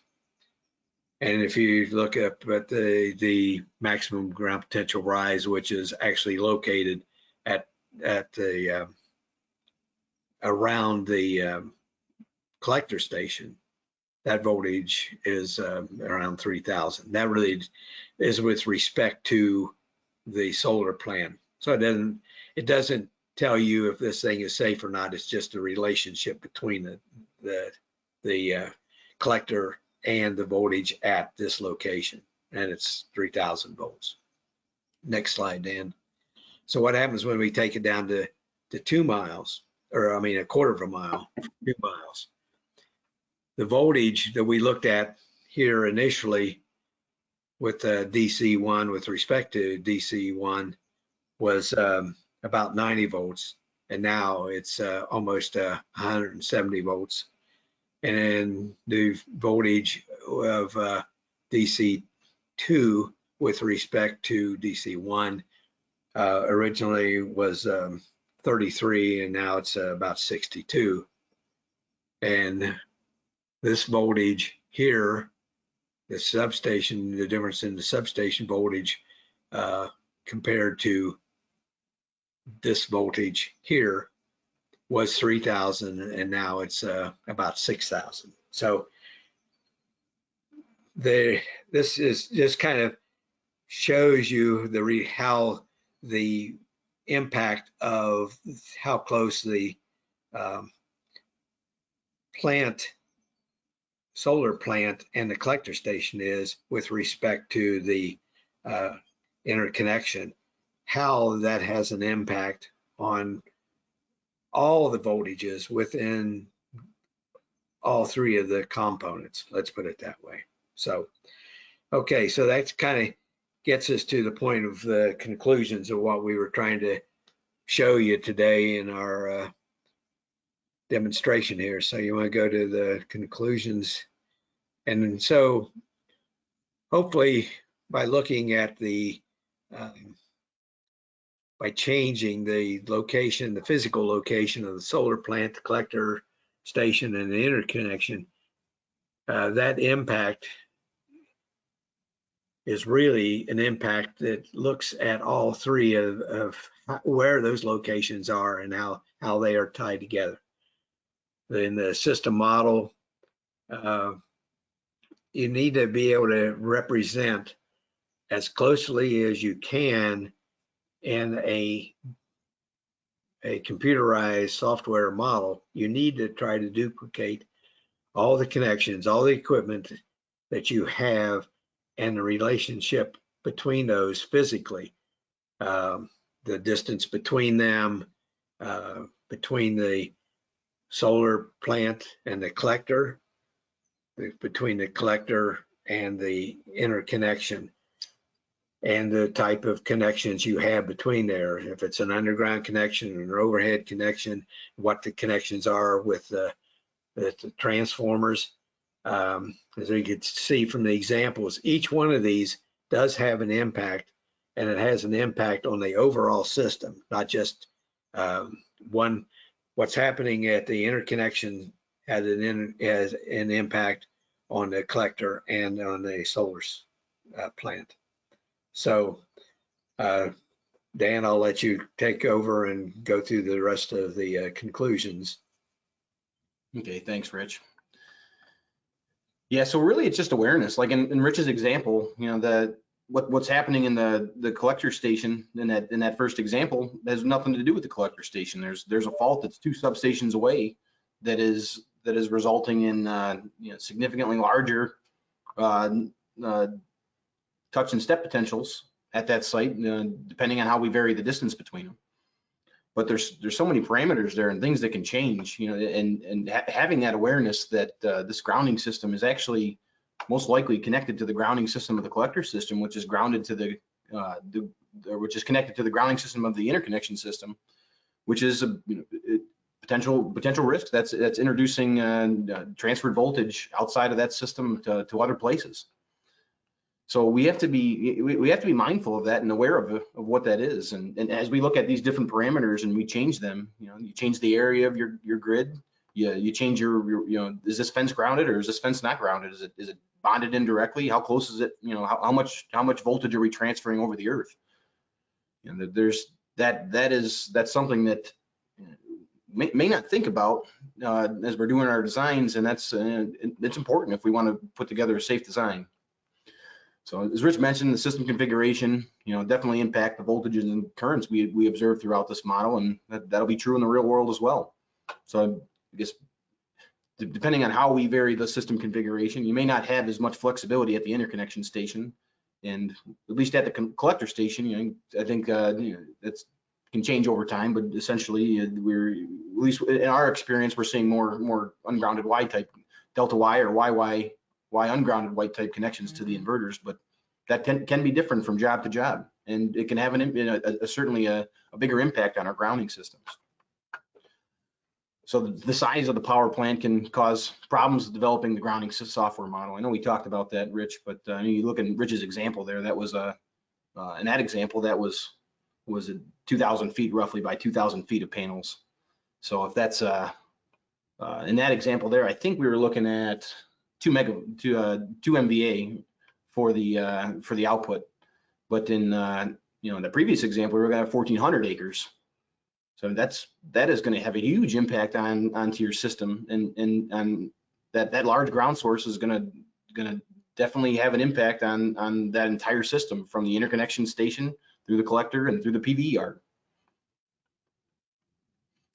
And if you look up at the maximum ground potential rise, which is actually located at the around the collector station, that voltage is around 3,000. That really is with respect to the solar plant. So it doesn't tell you if this thing is safe or not. It's just a relationship between the collector and the voltage at this location, and it's 3,000 volts. Next slide, Dan. So what happens when we take it down to 2 miles, or I mean a quarter of a mile, 2 miles? The voltage that we looked at here initially with DC1 with respect to DC1 was about 90 volts, and now it's almost 170 volts. And the voltage of DC2 with respect to DC1 originally was 33, and now it's about 62. And this voltage here, the substation, the difference in the substation voltage compared to this voltage here was 3,000, and now it's about 6,000. So this is just kind of shows you how the impact of how close the solar plant and the collector station is with respect to the interconnection, how that has an impact on all the voltages within all three of the components. Let's put it that way. So, okay, so that's kind of gets us to the point of the conclusions of what we were trying to show you today in our demonstration here. So you want to go to the conclusions. And so hopefully by looking at the by changing the location, the physical location of the solar plant, the collector station, and the interconnection, that impact is really an impact that looks at all three of where those locations are and how they are tied together. In the system model, you need to be able to represent as closely as you can in a computerized software model. You need to try to duplicate all the connections, all the equipment that you have, and the relationship between those physically, the distance between them, between the solar plant and the collector, between the collector and the interconnection, and the type of connections you have between there. If it's an underground connection or an overhead connection, what the connections are with the transformers. As you can see from the examples, each one of these does have an impact, and it has an impact on the overall system, not just one. What's happening at the interconnection has an impact on the collector and on the solar plant. So, Dan, I'll let you take over and go through the rest of the conclusions. Okay, thanks, Rich. Yeah, so really it's just awareness. Like in Rich's example, you know, what's happening in the collector station in that first example has nothing to do with the collector station. There's a fault that's 2 substations away that is resulting in you know, significantly larger touch and step potentials at that site, depending on how we vary the distance between them. But there's so many parameters there and things that can change, you know, and having that awareness that this grounding system is actually most likely connected to the grounding system of the collector system, which is grounded to which is connected to the grounding system of the interconnection system, which is a potential risk that's introducing transferred voltage outside of that system to other places. So we have to be mindful of that and aware of what that is. And as we look at these different parameters and we change them, you know, you change the area of your grid, you change your you know, is this fence grounded or is this fence not grounded? Is it bonded indirectly? How close is it? You know, how much voltage are we transferring over the earth? And there's that's something that may not think about as we're doing our designs, and that's it's important if we want to put together a safe design. So as Rich mentioned, the system configuration, you know, definitely impact the voltages and currents we observe throughout this model, and that'll be true in the real world as well. So I guess depending on how we vary the system configuration, you may not have as much flexibility at the interconnection station, and at least at the collector station, you know, I think you know, that's can change over time, but essentially we're, at least in our experience, we're seeing more ungrounded Y type, delta Y or YY ungrounded white type connections to the inverters, but that can be different from job to job, and it can have certainly a bigger impact on our grounding systems. So the size of the power plant can cause problems with developing the grounding software model. I know we talked about that, Rich, but I mean, you look at Rich's example there, that was in that example, that was 2,000 feet roughly by 2,000 feet of panels. So if that's in that example there, I think we were looking at 2 MVA for the output, but in you know, the previous example we were going to have 1,400 acres. So that is going to have a huge impact onto your system, and that large ground source is going to definitely have an impact on that entire system, from the interconnection station through the collector and through the PV yard.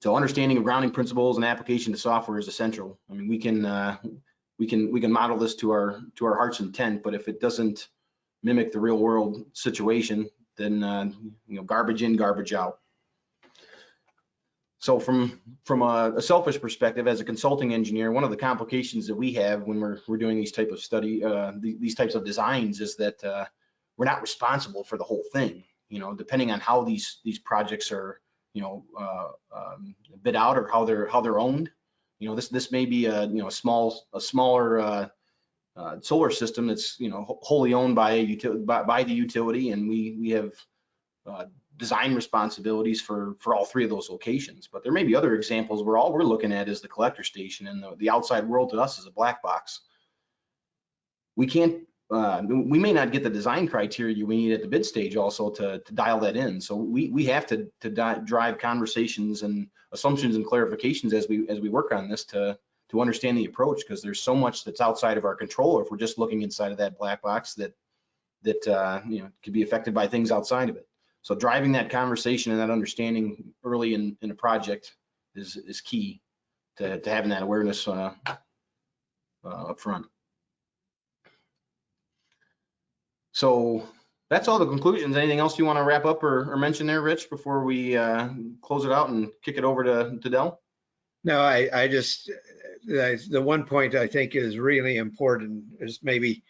So understanding of grounding principles and application to software is essential. I mean, we can model this to our heart's intent, but if it doesn't mimic the real world situation, then you know, garbage in, garbage out. So from a selfish perspective, as a consulting engineer, one of the complications that we have when we're doing these type of these types of designs is that we're not responsible for the whole thing. You know, depending on how these projects are, you know, bid out or how they're owned. You know, this may be a smaller solar system that's, you know, wholly owned by the utility, and we have design responsibilities for all 3 of those locations. But there may be other examples where all we're looking at is the collector station, and the outside world to us is a black box. We can't we may not get the design criteria we need at the bid stage also to dial that in. So we have to drive conversations and assumptions and clarifications as we work on this to understand the approach, because there's so much that's outside of our control if we're just looking inside of that black box that could be affected by things outside of it. So driving that conversation and that understanding early in a project is key to having that awareness up front. So that's all the conclusions. Anything else you want to wrap up or mention there, Rich, before we close it out and kick it over to Del? No, I just, the one point I think is really important is maybe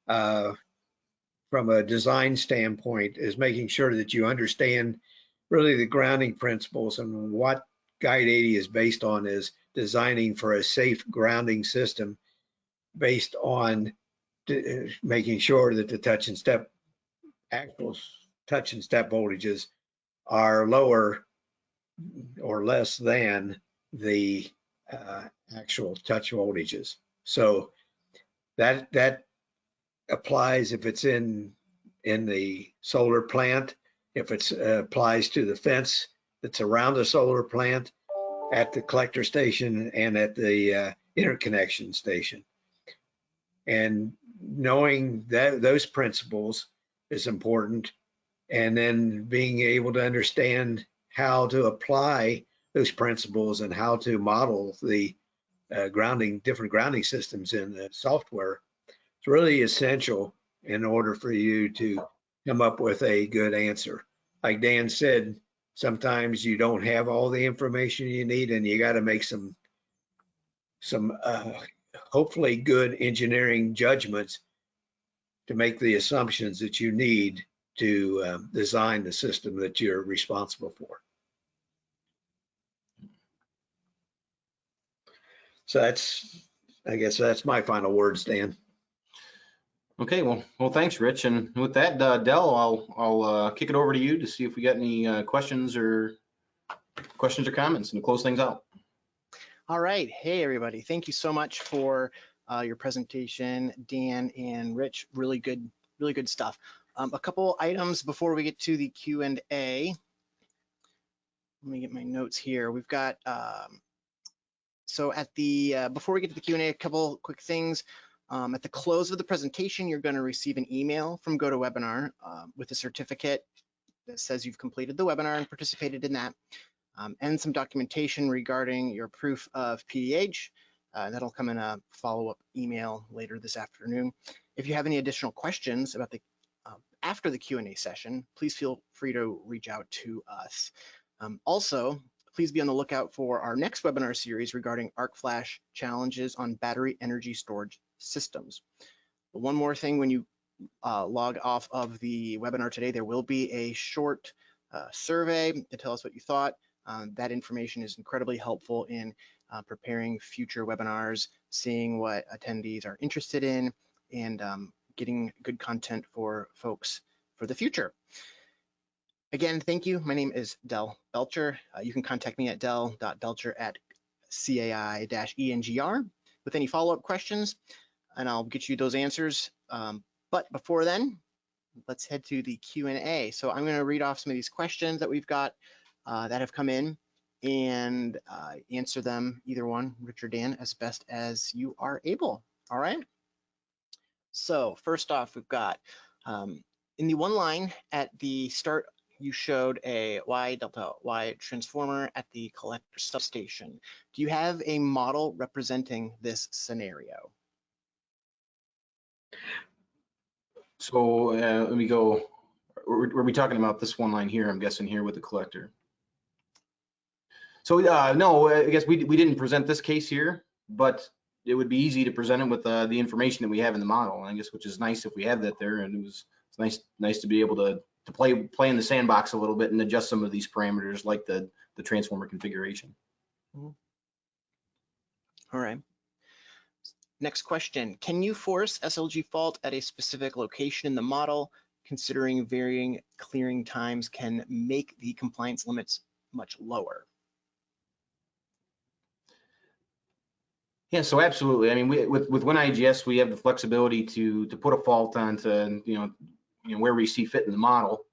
from a design standpoint is making sure that you understand really the grounding principles, and what Guide 80 is based on is designing for a safe grounding system based on making sure that the actual touch and step voltages are lower or less than the actual touch voltages. So that applies if it's in the solar plant, if it applies to the fence that's around the solar plant, at the collector station, and at the interconnection station. And knowing that those principles is important, and then being able to understand how to apply those principles and how to model the different grounding systems in the software. It's really essential in order for you to come up with a good answer. Like Dan said, sometimes you don't have all the information you need, and you got to make some hopefully good engineering judgments to make the assumptions that you need to design the system that you're responsible for. So I guess that's my final words, Dan. Okay, well, thanks, Rich. And with that, Del, I'll kick it over to you to see if we got any questions or comments, and to close things out. All right. Hey, everybody. Thank you so much for your presentation, Dan and Rich. Really good stuff. A couple items before we get to the Q&A. Let me get my notes here. We've got, so at the, before we get to the Q&A, a couple quick things. At the close of the presentation, you're going to receive an email from GoToWebinar with a certificate that says you've completed the webinar and participated in that, and some documentation regarding your proof of PDH. That'll come in a follow-up email later this afternoon. If you have any additional questions about the after the Q&A session, please feel free to reach out to us. Also, please be on the lookout for our next webinar series regarding arc flash challenges on battery energy storage systems. But one more thing, when you log off of the webinar today, there will be a short survey to tell us what you thought. That information is incredibly helpful in preparing future webinars, seeing what attendees are interested in, and getting good content for folks for the future. Again, thank you. My name is Del Belcher. You can contact me at del.belcher@cai-engr with any follow-up questions, and I'll get you those answers. But before then, let's head to the Q&A. So I'm going to read off some of these questions that we've got that have come in, and answer them, either one, Rich or Dan, as best as you are able. All right. So first off, we've got in the one line at the start, you showed a Y delta Y transformer at the collector substation. Do you have a model representing this scenario? So let me go. Were we talking about this one line here? I'm guessing here with the collector. So no, I guess we didn't present this case here, but it would be easy to present it with the information that we have in the model, I guess, which is nice if we have that there. And it's nice to be able to play in the sandbox a little bit and adjust some of these parameters, like the transformer configuration. Mm-hmm. All right. Next question. Can you force SLG fault at a specific location in the model, considering varying clearing times can make the compliance limits much lower? Yeah, so absolutely. I mean, with WinIGS, we have the flexibility to put a fault onto, where we see fit in the model.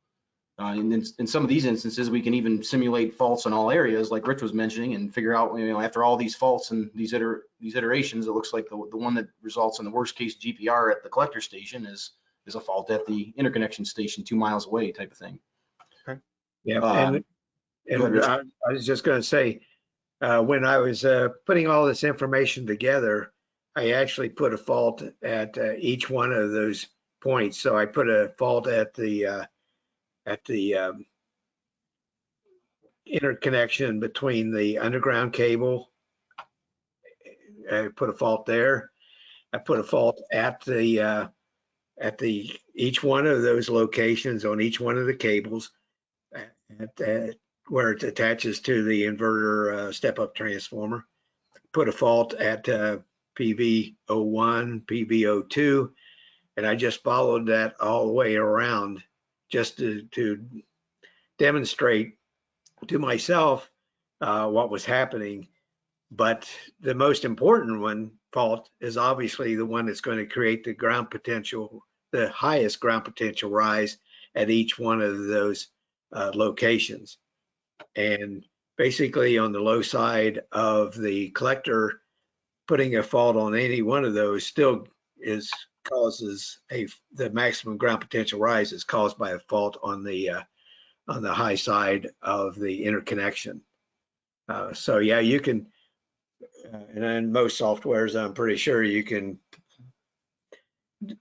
And in some of these instances, we can even simulate faults in all areas, like Rich was mentioning, and figure out, after all these faults and these iterations, it looks like the one that results in the worst case GPR at the collector station is a fault at the interconnection station 2 miles away, type of thing. Okay. Yeah, Go ahead, Rich. I was just going to say, when I was putting all this information together, I actually put a fault at each one of those points. So I put a fault at the interconnection between the underground cable. I put a fault there. I put a fault at each one of those locations on each one of the cables where it attaches to the inverter step-up transformer. Put a fault at PV01, PV02, and I just followed that all the way around just to demonstrate to myself what was happening. But the most important fault is obviously the one that's going to create the ground potential, the highest ground potential rise at each one of those locations. And basically on the low side of the collector, putting a fault on any one of those still causes the maximum ground potential rise is caused by a fault on the high side of the interconnection. So yeah, you can, and in most softwares, I'm pretty sure you can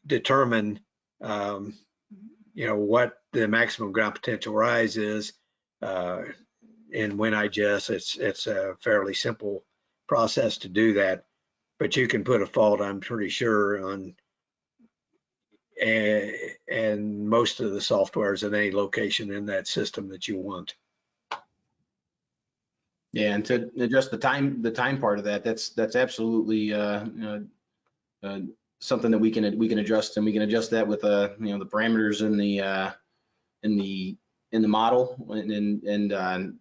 determine, what the maximum ground potential rise is. In WinIGS, it's a fairly simple process to do that, but you can put a fault, I'm pretty sure, on and most of the softwares at any location in that system that you want. Yeah, and to adjust the time part of that, that's absolutely something that we can adjust, and we can adjust that with the parameters in the model, and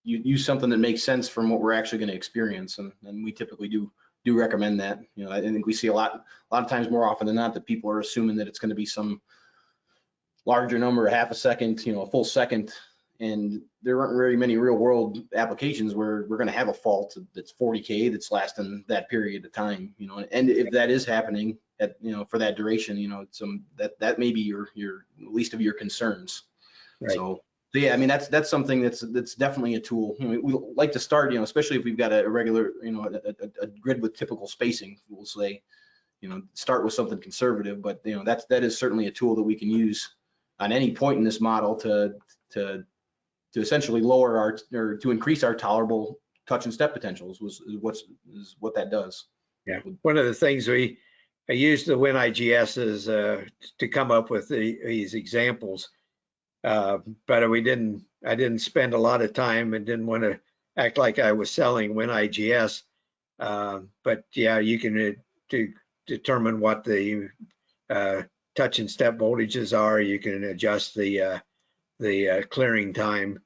you use something that makes sense from what we're actually going to experience, and we typically do recommend that. I think we see a lot of times, more often than not, that people are assuming that it's going to be some larger number, half a second, a full second, and there aren't very many real world applications where we're going to have a fault that's 40K that's lasting that period of time, and if that is happening at, for that duration, that may be your least of your concerns. Right. So yeah, I mean, that's something that's definitely a tool. We like to start, especially if we've got a regular, a grid with typical spacing, we'll say, start with something conservative, but that is certainly a tool that we can use on any point in this model to essentially lower or to increase our tolerable touch and step potentials is what that does. Yeah, one of the things I used the WinIGS to come up with these examples. But I didn't spend a lot of time and didn't want to act like I was selling WinIGS. But yeah, you can to determine what the touch and step voltages are. You can adjust the clearing time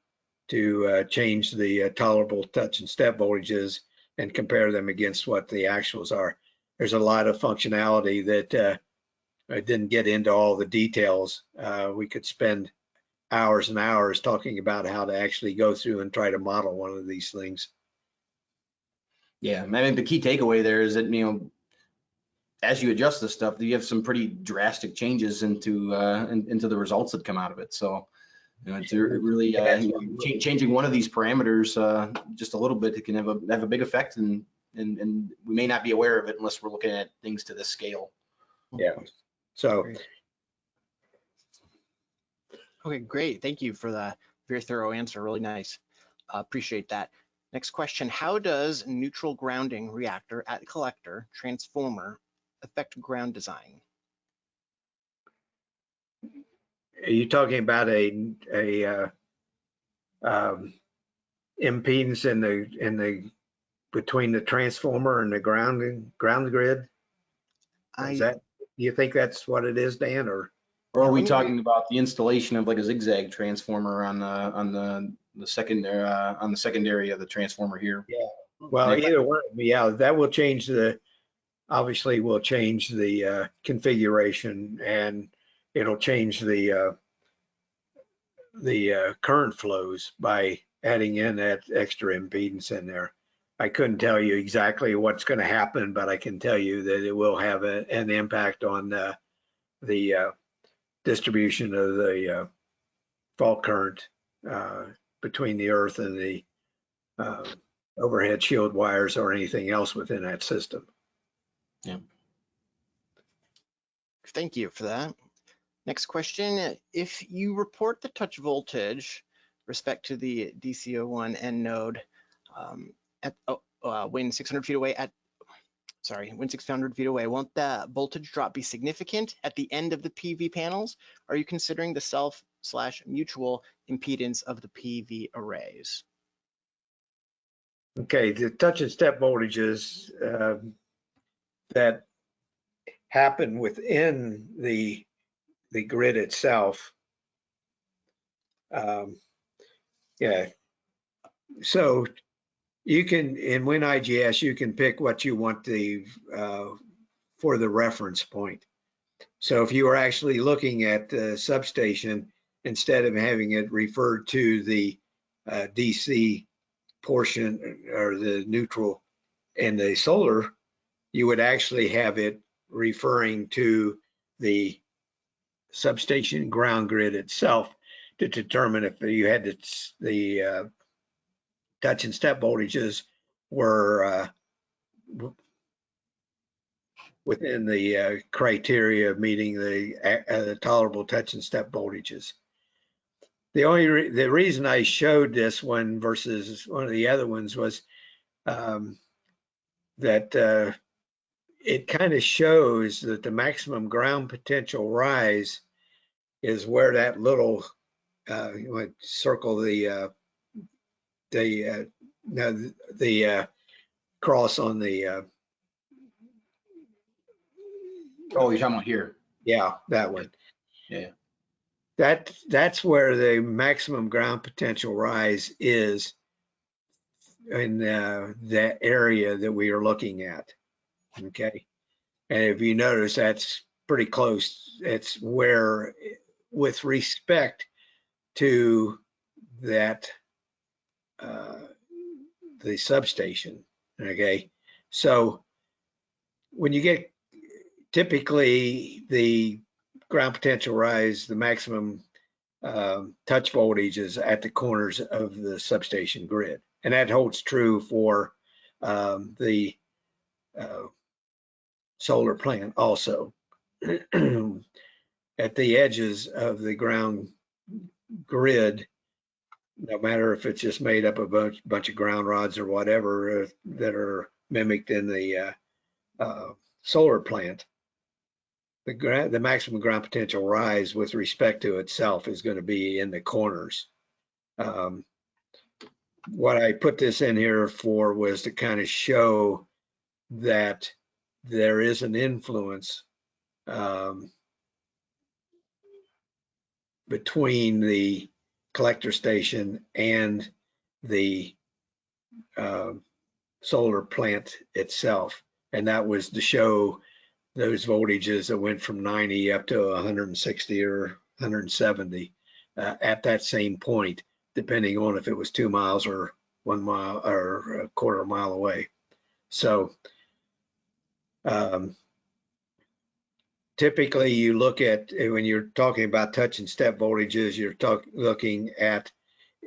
to change the tolerable touch and step voltages and compare them against what the actuals are. There's a lot of functionality that I didn't get into all the details. We could spend hours and hours talking about how to actually go through and try to model one of these things. Yeah, I think the key takeaway there is that, as you adjust this stuff, you have some pretty drastic changes into the results that come out of it. So, it's really changing one of these parameters just a little bit. It can have a big effect, and we may not be aware of it unless we're looking at things to this scale. Yeah. So. Great. Okay, great. Thank you for the very thorough answer. Really nice. Appreciate that. Next question: how does neutral grounding reactor at collector transformer affect ground design? Are you talking about a impedance in the between the transformer and the ground grid? You think that's what it is, Dan, or are we talking about the installation of like a zigzag transformer on the secondary of the transformer here? Yeah. Well, And if- either one, yeah, that will change obviously will change the configuration, and it'll change the current flows by adding in that extra impedance in there. I couldn't tell you exactly what's going to happen, but I can tell you that it will have an impact on the distribution of the fault current between the earth and the overhead shield wires or anything else within that system. Thank you for that. Next question, if you report the touch voltage respect to the DC01 end node at when 600 feet away when 600 feet away, won't the voltage drop be significant at the end of the PV panels? Are you considering the self/mutual impedance of the PV arrays? Okay, the touch and step voltages that happen within the grid itself. Yeah, so you can, in WinIGS, you can pick what you want for the reference point. So if you are actually looking at the substation, instead of having it referred to the DC portion or the neutral and the solar, you would actually have it referring to the substation ground grid itself to determine if you had the touch and step voltages were within the criteria of meeting the tolerable touch and step voltages. The reason I showed this one versus one of the other ones was that it kind of shows that the maximum ground potential rise is where that little you might circle the cross on the Oh, you're talking about here. yeah, that one. Yeah. That's where the maximum ground potential rise is in that area that we are looking at. Okay. And if you notice, that's pretty close. It's where, with respect to that, the substation. Okay. So when you get typically the ground potential rise, the maximum touch voltage is at the corners of the substation grid. And that holds true for the solar plant also. At the edges of the ground grid, no matter if it's just made up of a bunch of ground rods or whatever that are mimicked in the solar plant, the maximum ground potential rise with respect to itself is going to be in the corners. What I put this in here for was to kind of show that there is an influence between the collector station and the solar plant itself. And that was to show those voltages that went from 90 up to 160 or 170 at that same point, depending on if it was 2 miles or 1 mile or a quarter mile away. So typically you look at, when you're talking about touch and step voltages, you're looking at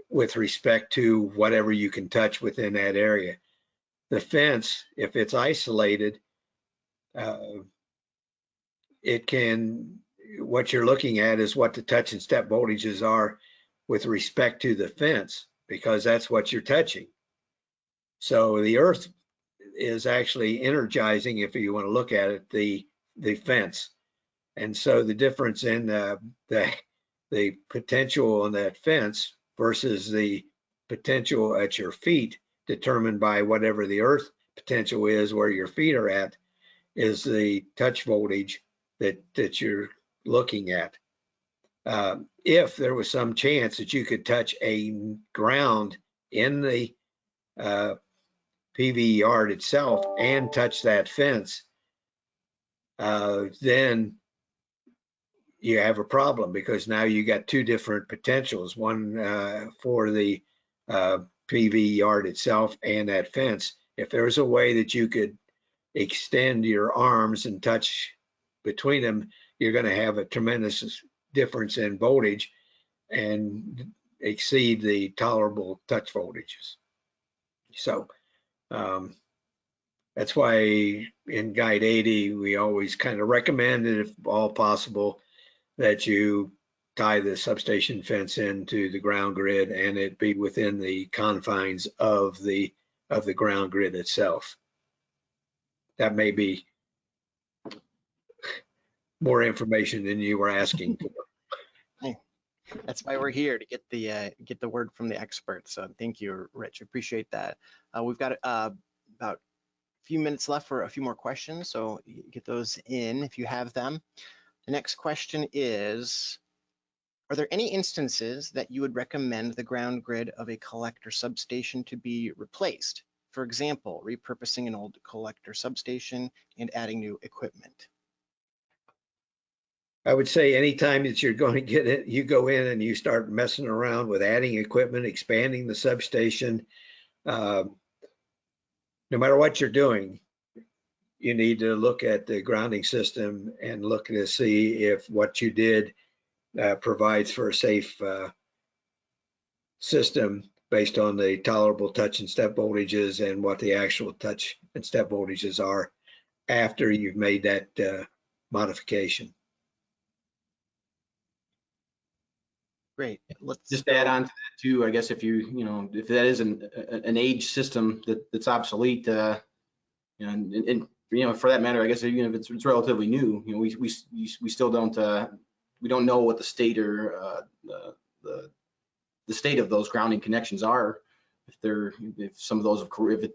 with respect to whatever you can touch within that area. The fence, if it's isolated, what you're looking at is what the touch and step voltages are with respect to the fence, because that's what you're touching. So the earth is actually energizing, if you want to look at it, the fence. And so the difference in the potential on that fence versus the potential at your feet, determined by whatever the earth potential is where your feet are at, is the touch voltage that you're looking at. If there was some chance that you could touch a ground in the PV yard itself and touch that fence, then you have a problem, because now you got two different potentials, one for the PV yard itself and that fence. If there's a way that you could extend your arms and touch between them, you're going to have a tremendous difference in voltage and exceed the tolerable touch voltages. So that's why in Guide 80, we always kind of recommend that if all possible, that you tie the substation fence into the ground grid and it be within the confines of the ground grid itself. That may be more information than you were asking for. Hey, that's why we're here, to get the word from the experts. So thank you, Rich. Appreciate that. We've got about a few minutes left for a few more questions, so get those in if you have them. The next question is, are there any instances that you would recommend the ground grid of a collector substation to be replaced? For example, repurposing an old collector substation and adding new equipment. I would say anytime that you're going to get it, you go in and you start messing around with adding equipment, expanding the substation, no matter what you're doing, you need to look at the grounding system and look to see if what you did provides for a safe system based on the tolerable touch and step voltages and what the actual touch and step voltages are after you've made that modification. Great. Let's just add on to that too. I guess if if that is an age system that's obsolete, and for that matter, I guess even if it's relatively new, we still don't we don't know what the state or the state of those grounding connections are. If some of those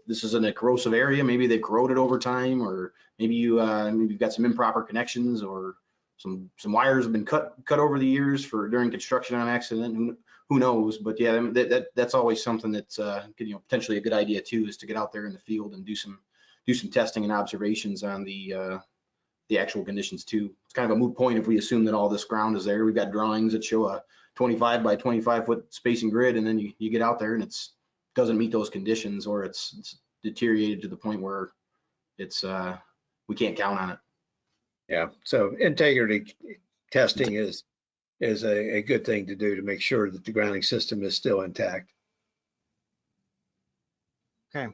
this is in a corrosive area, maybe they've corroded over time, or maybe you've got some improper connections, or some wires have been cut over the years during construction on accident. Who knows? But yeah, that's always something that's potentially a good idea too, is to get out there in the field and do some testing and observations on the actual conditions too. It's kind of a moot point if we assume that all this ground is there. We've got drawings that show a 25 by 25 foot spacing grid, and then you get out there and it doesn't meet those conditions, or it's deteriorated to the point where we can't count on it. Yeah, so integrity testing is a good thing to do to make sure that the grounding system is still intact. Okay,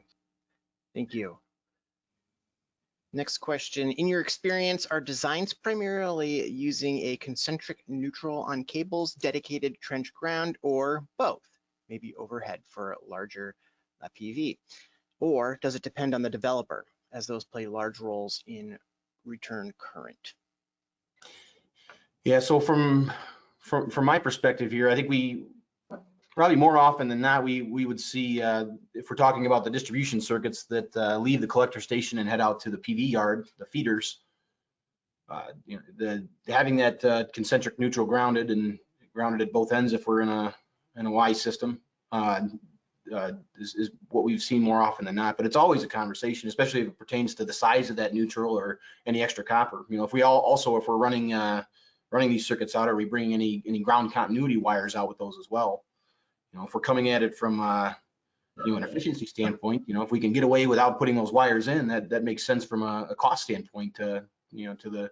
thank you. Next question, in your experience, are designs primarily using a concentric neutral on cables, dedicated trench ground, or both? Maybe overhead for larger PV, or does it depend on the developer, as those play large roles in return current? Yeah, so from my perspective here, I think we probably more often than not, we would see, if we're talking about the distribution circuits that leave the collector station and head out to the PV yard, the feeders, having that concentric neutral grounded at both ends, if we're in a Y system, is what we've seen more often than not. But it's always a conversation, especially if it pertains to the size of that neutral or any extra copper. If we're running these circuits out, are we bringing any ground continuity wires out with those as well? If we're coming at it from an efficiency standpoint, if we can get away without putting those wires in, that makes sense from a cost standpoint to the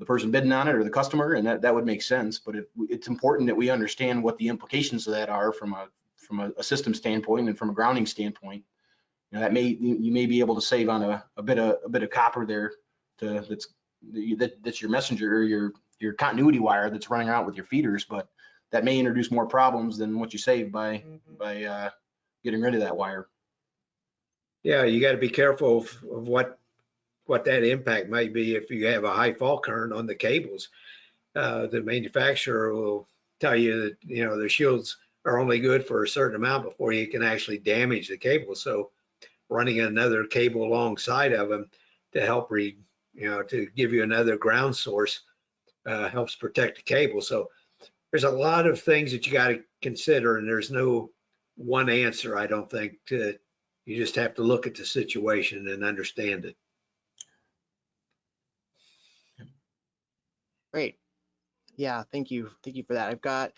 person bidding on it or the customer, and that would make sense. But it's important that we understand what the implications of that are from a system standpoint and from a grounding standpoint. You may be able to save on a bit of copper there that's your messenger or your continuity wire that's running out with your feeders, but that may introduce more problems than what you save by getting rid of that wire. Yeah, you got to be careful of what that impact might be if you have a high fault current on the cables. The manufacturer will tell you that the shields are only good for a certain amount before you can actually damage the cable. So running another cable alongside of them to help to give you another ground source helps protect the cable. So there's a lot of things that you got to consider, and there's no one answer, I don't think, to You just have to look at the situation and understand it. Great. Yeah, thank you. Thank you for that. I've got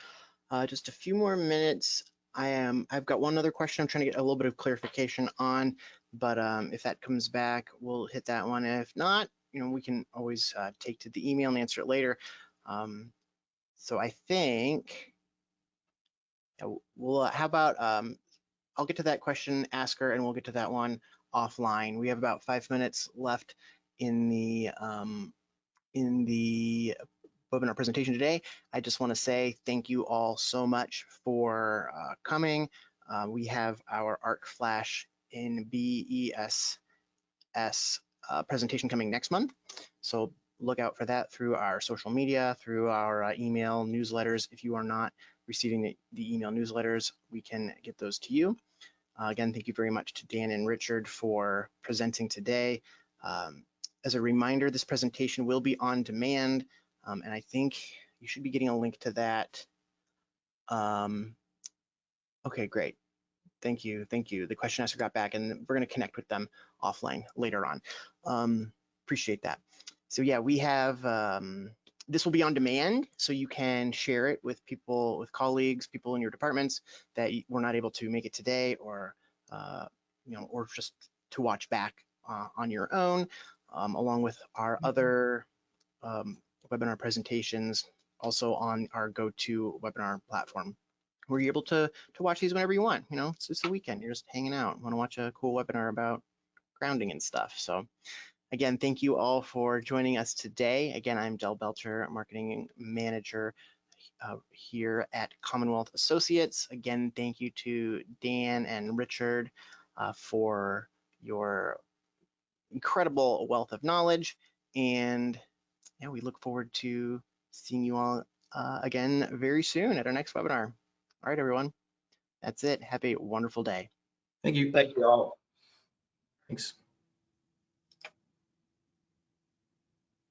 just a few more minutes. I've got one other question I'm trying to get a little bit of clarification on, but if that comes back, we'll hit that one. If not, we can always take to the email and answer it later. So I think, well, how about I'll get to that question, asker, and we'll get to that one offline. We have about 5 minutes left in the webinar presentation today. I just want to say thank you all so much for coming. We have our Arc Flash in BESS presentation coming next month. So look out for that through our social media, through our email newsletters. If you are not receiving the email newsletters, we can get those to you. Again, thank you very much to Dan and Richard for presenting today. As a reminder, this presentation will be on demand, and I think you should be getting a link to that. Okay, great. Thank you. Thank you. The question asker got back, and we're going to connect with them offline later on. Appreciate that. So yeah, we have, this will be on demand, so you can share it with people, with colleagues, people in your departments that were not able to make it today, or or just to watch back on your own, along with our other webinar presentations, also on our GoToWebinar platform. Where you're able to watch these whenever you want. It's just the weekend, you're just hanging out, want to watch a cool webinar about grounding and stuff. So again, thank you all for joining us today. Again, I'm Del Belcher, Marketing Manager here at Commonwealth Associates. Again, thank you to Dan and Richard for your incredible wealth of knowledge. And yeah, we look forward to seeing you all again very soon at our next webinar. All right, everyone. That's it. Have a wonderful day. Thank you. Thank you all. Thanks.